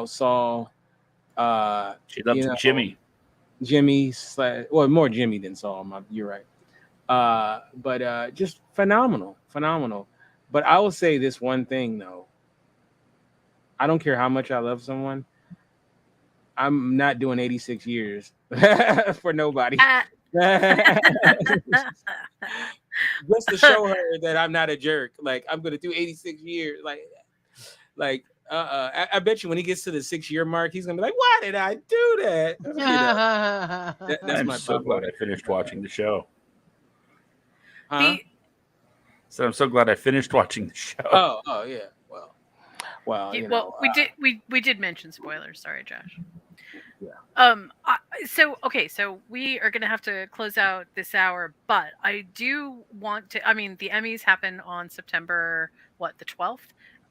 Saul. She You loves know, Jimmy. Jimmy. Well, more Jimmy than Saul. You're right. But just phenomenal, phenomenal. But I will say this one thing though. I don't care how much I love someone. I'm not doing 86 years for nobody. Uh, Just to show her that I'm not a jerk. Like I'm gonna do 86 years. Like I bet you when he gets to the 6 year mark, he's gonna be like, "Why did I do that?" That's I'm my so thought. glad I finished watching the show. Huh? So I'm so glad I finished watching the show. Oh yeah. Well, we did mention spoilers. Sorry, Josh. Yeah. So we are gonna have to close out this hour, but I do want to. I mean, the Emmys happen on September the 12th.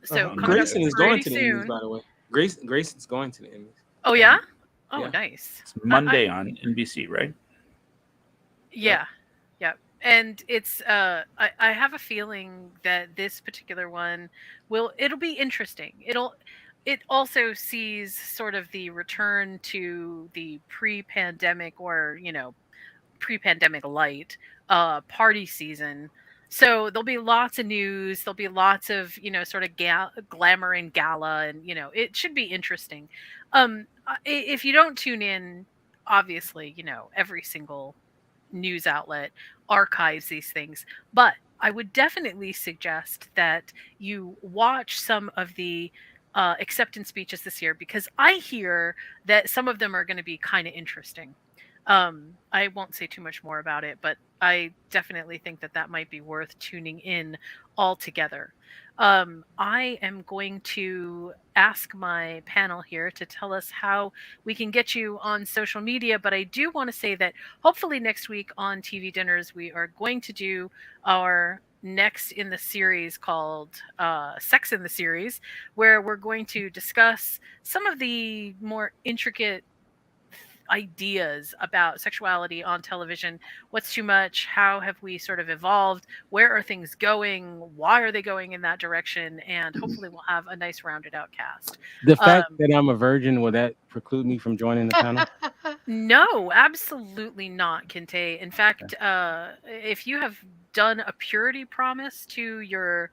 So coming up Grayson is going pretty to the Emmys, soon. by the way. Grayson's going to the Emmys. Oh yeah. Oh, Yeah. nice. It's Monday on NBC, right? Yeah. And it's I have a feeling that this particular one it'll be interesting. It also sees sort of the return to the pre-pandemic or, pre-pandemic light party season. So there'll be lots of news, there'll be lots of, sort of glamour and gala, and it should be interesting. If you don't tune in, obviously, every single news outlet archives these things, but I would definitely suggest that you watch some of the acceptance speeches this year, because I hear that some of them are going to be kind of interesting. I won't say too much more about it, but I definitely think that might be worth tuning in altogether. I am going to ask my panel here to tell us how we can get you on social media, but I do want to say that hopefully next week on TV Dinners, we are going to do our next in the series called Sex in the Series, where we're going to discuss some of the more intricate ideas about sexuality on television. What's too much? How have we sort of evolved? Where are things going? Why are they going in that direction? And hopefully we'll have a nice rounded out cast. The fact that I'm a virgin, will that preclude me from joining the panel? No, absolutely not, Kinte. In fact, if you have done a purity promise to your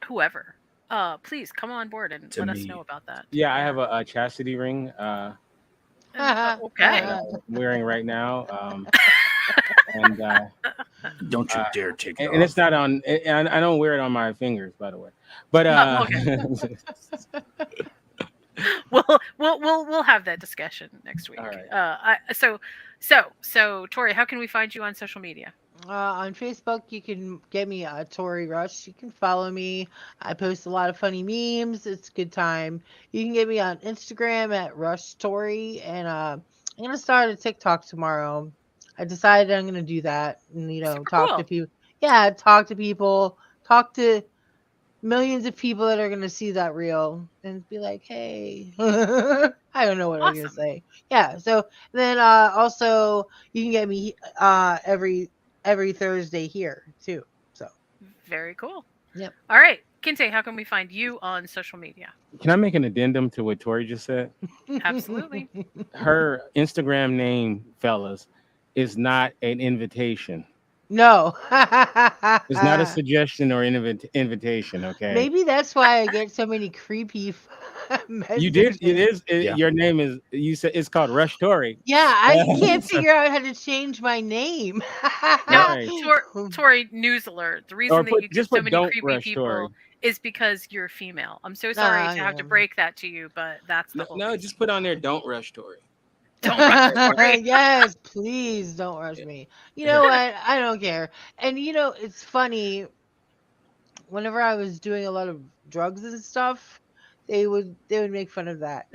whoever, please come on board and let us know about that. Yeah, I have a chastity ring. Okay. I'm wearing right now. And Don't you dare take it and off. it's not on. I don't wear it on my fingers, by the way. But we'll have that discussion next week. All right. So Tori, how can we find you on social media? On Facebook, you can get me Tori Rush. You can follow me. I post a lot of funny memes. It's a good time. You can get me on Instagram at Rush Tori, and I'm gonna start a TikTok tomorrow. I decided I'm gonna do that, and talk to people. Yeah, talk to people. Talk to millions of people that are gonna see that reel and be like, "Hey," I don't know what I'm gonna say. Yeah. So then, also you can get me every Thursday here too. So very cool. Yep. All right, Kinte, how can we find you on social media? Can I make an addendum to what Tori just said? Absolutely. Her Instagram name, fellas, is not an invitation. No. It's not a suggestion or invitation, okay? Maybe that's why I get so many creepy messages. You did. It is. Your name is. You said it's called Rush Tori. Yeah, I can't figure out how to change my name. No, Tori, news alert. The reason that you get so many creepy people Tori. is because you're female. I'm so sorry to have to break that to you, but that's the whole reason. Just put on there, don't rush Tori. Don't rush Tori. Yes, please don't rush me. You know what? I don't care. And it's funny. Whenever I was doing a lot of drugs and stuff, they would make fun of that.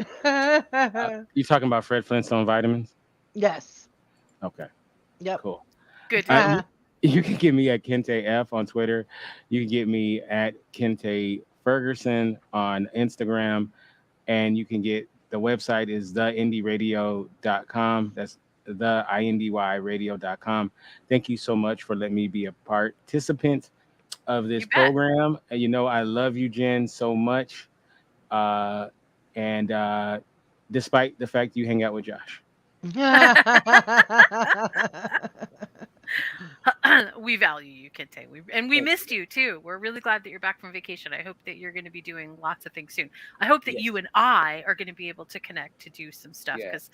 You talking about Fred Flintstone vitamins? Yes. Okay. Yep. Cool. Good. You can get me at Kinte F on Twitter. You can get me at Kinte Ferguson on Instagram, and you can get the website is theindyradio.com. That's the indyradio.com. Thank you so much for letting me be a participant of this You bet. program. And you know, I love you, Jen, so much. Uh, and despite the fact you hang out with Josh. We value you, Kente. We Thank missed you. you too. We're really glad that you're back from vacation. I hope that you're going to be doing lots of things soon. I hope that you Yes. and I are going to be able to connect to do some stuff Yeah. because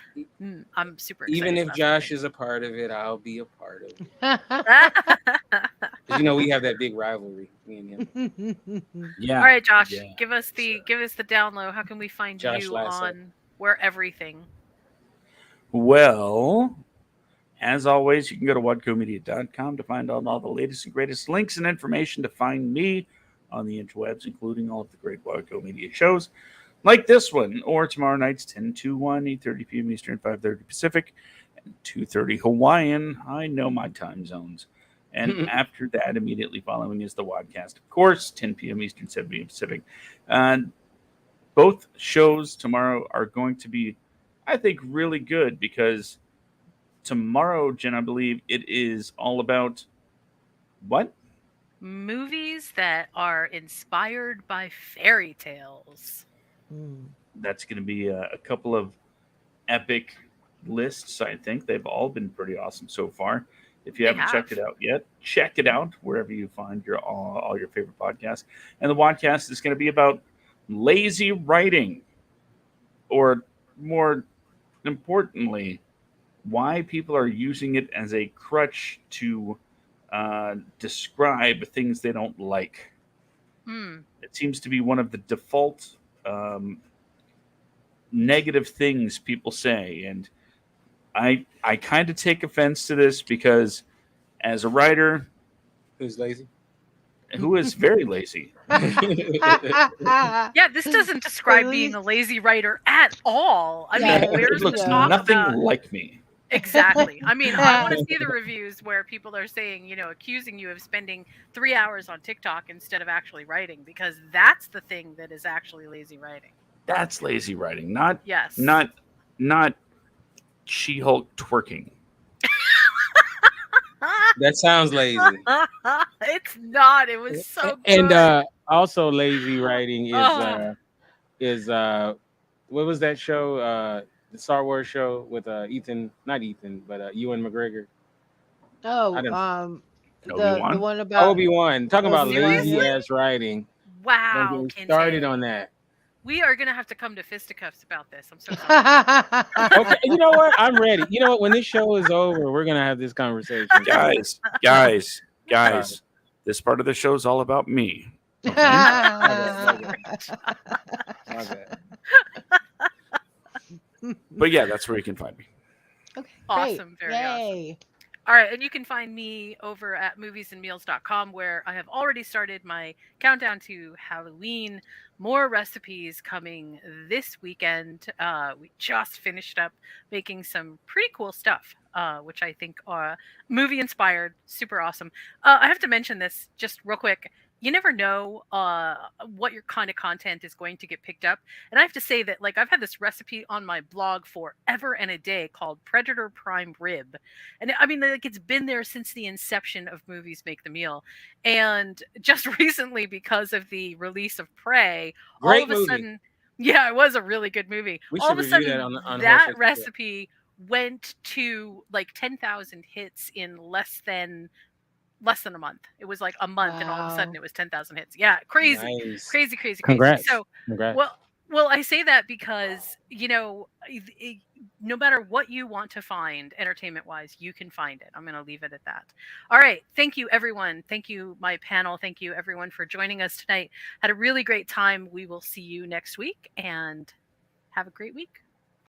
I'm super Even excited if about Josh is a part of it, I'll be a part of it. something. Because you know we have that big rivalry, me and him. Yeah. All right, Josh, Yeah. give us the down low. How can we find Josh you Lasso. on where everything? Well, as always, you can go to whatcomedia.com to find out all the latest and greatest links and information to find me on the interwebs, including all of the great Wadco Media shows like this one, or tomorrow night's 10 to 1, 8:30 p.m. Eastern, 5:30 Pacific, and 2:30 Hawaiian. I know my time zones. And after that, immediately following is the Wadcast, of course, 10 p.m. Eastern, 7 p.m. Pacific. And both shows tomorrow are going to be, I think, really good because tomorrow, Jen, I believe it is all about what? Movies that are inspired by fairy tales. That's going to be a couple of epic lists. I think they've all been pretty awesome so far. If you They haven't checked have. it out yet, check it out wherever you find your all your favorite podcasts. And the podcast is going to be about lazy writing, or more importantly, why people are using it as a crutch to describe things they don't like. Hmm. It seems to be one of the default um, negative things people say, and I kind of take offense to this because as a writer Who's lazy? who is very lazy, Yeah, this doesn't At describe being a least, lazy writer at all. I mean, yeah, at it where's least, the looks talk nothing about like me. exactly? I mean, I want to see the reviews where people are saying, accusing you of spending 3 hours on TikTok instead of actually writing, because that's the thing that is actually lazy writing. That's lazy writing, not Yes. not not She-Hulk twerking. That sounds lazy. It's not. It was so And good. also lazy writing Oh, is what was that show? The Star Wars show with Ethan, not Ethan, but Ewan McGregor. I oh, don't the Obi-Wan. one about Obi-Wan. Talking about Obi-Wan, lazy yeah. seriously? ass writing. Don't get Wow, me started Kente. on that. We are gonna have to come to fisticuffs about this. I'm so sorry. Okay, you know what? I'm ready. You know what? When this show is over, we're gonna have this conversation. Guys, guys, Sorry. guys. This part of the show is all about me. Okay? My bad. My bad. My bad. But yeah, that's where you can find me. Okay, great. Awesome, very awesome. Yay. All right, and you can find me over at moviesandmeals.com, where I have already started my countdown to Halloween. More recipes coming this weekend. We just finished up making some pretty cool stuff, which I think are movie inspired, super awesome. I have to mention this just real quick. You never know what your kind of content is going to get picked up. And I have to say that, like, I've had this recipe on my blog forever and a day called Predator Prime Rib. And I mean, like, it's been there since the inception of Movies Make the Meal. And just recently, because of the release of Prey, all Great of a movie. sudden, yeah, it was a really good movie. We All should of a review that sudden, on that Horse Report. recipe went to like 10,000 hits in less than a month. It was like a month, and all of a sudden Wow. it was 10,000 hits. Yeah, crazy, Nice. crazy, crazy, crazy. Congrats. So, Congrats. well, well, I say that because no matter what you want to find, entertainment wise, you can find it. I'm going to leave it at that. All right, thank you, everyone. Thank you, my panel. Thank you, everyone, for joining us tonight. Had a really great time. We will see you next week, and have a great week.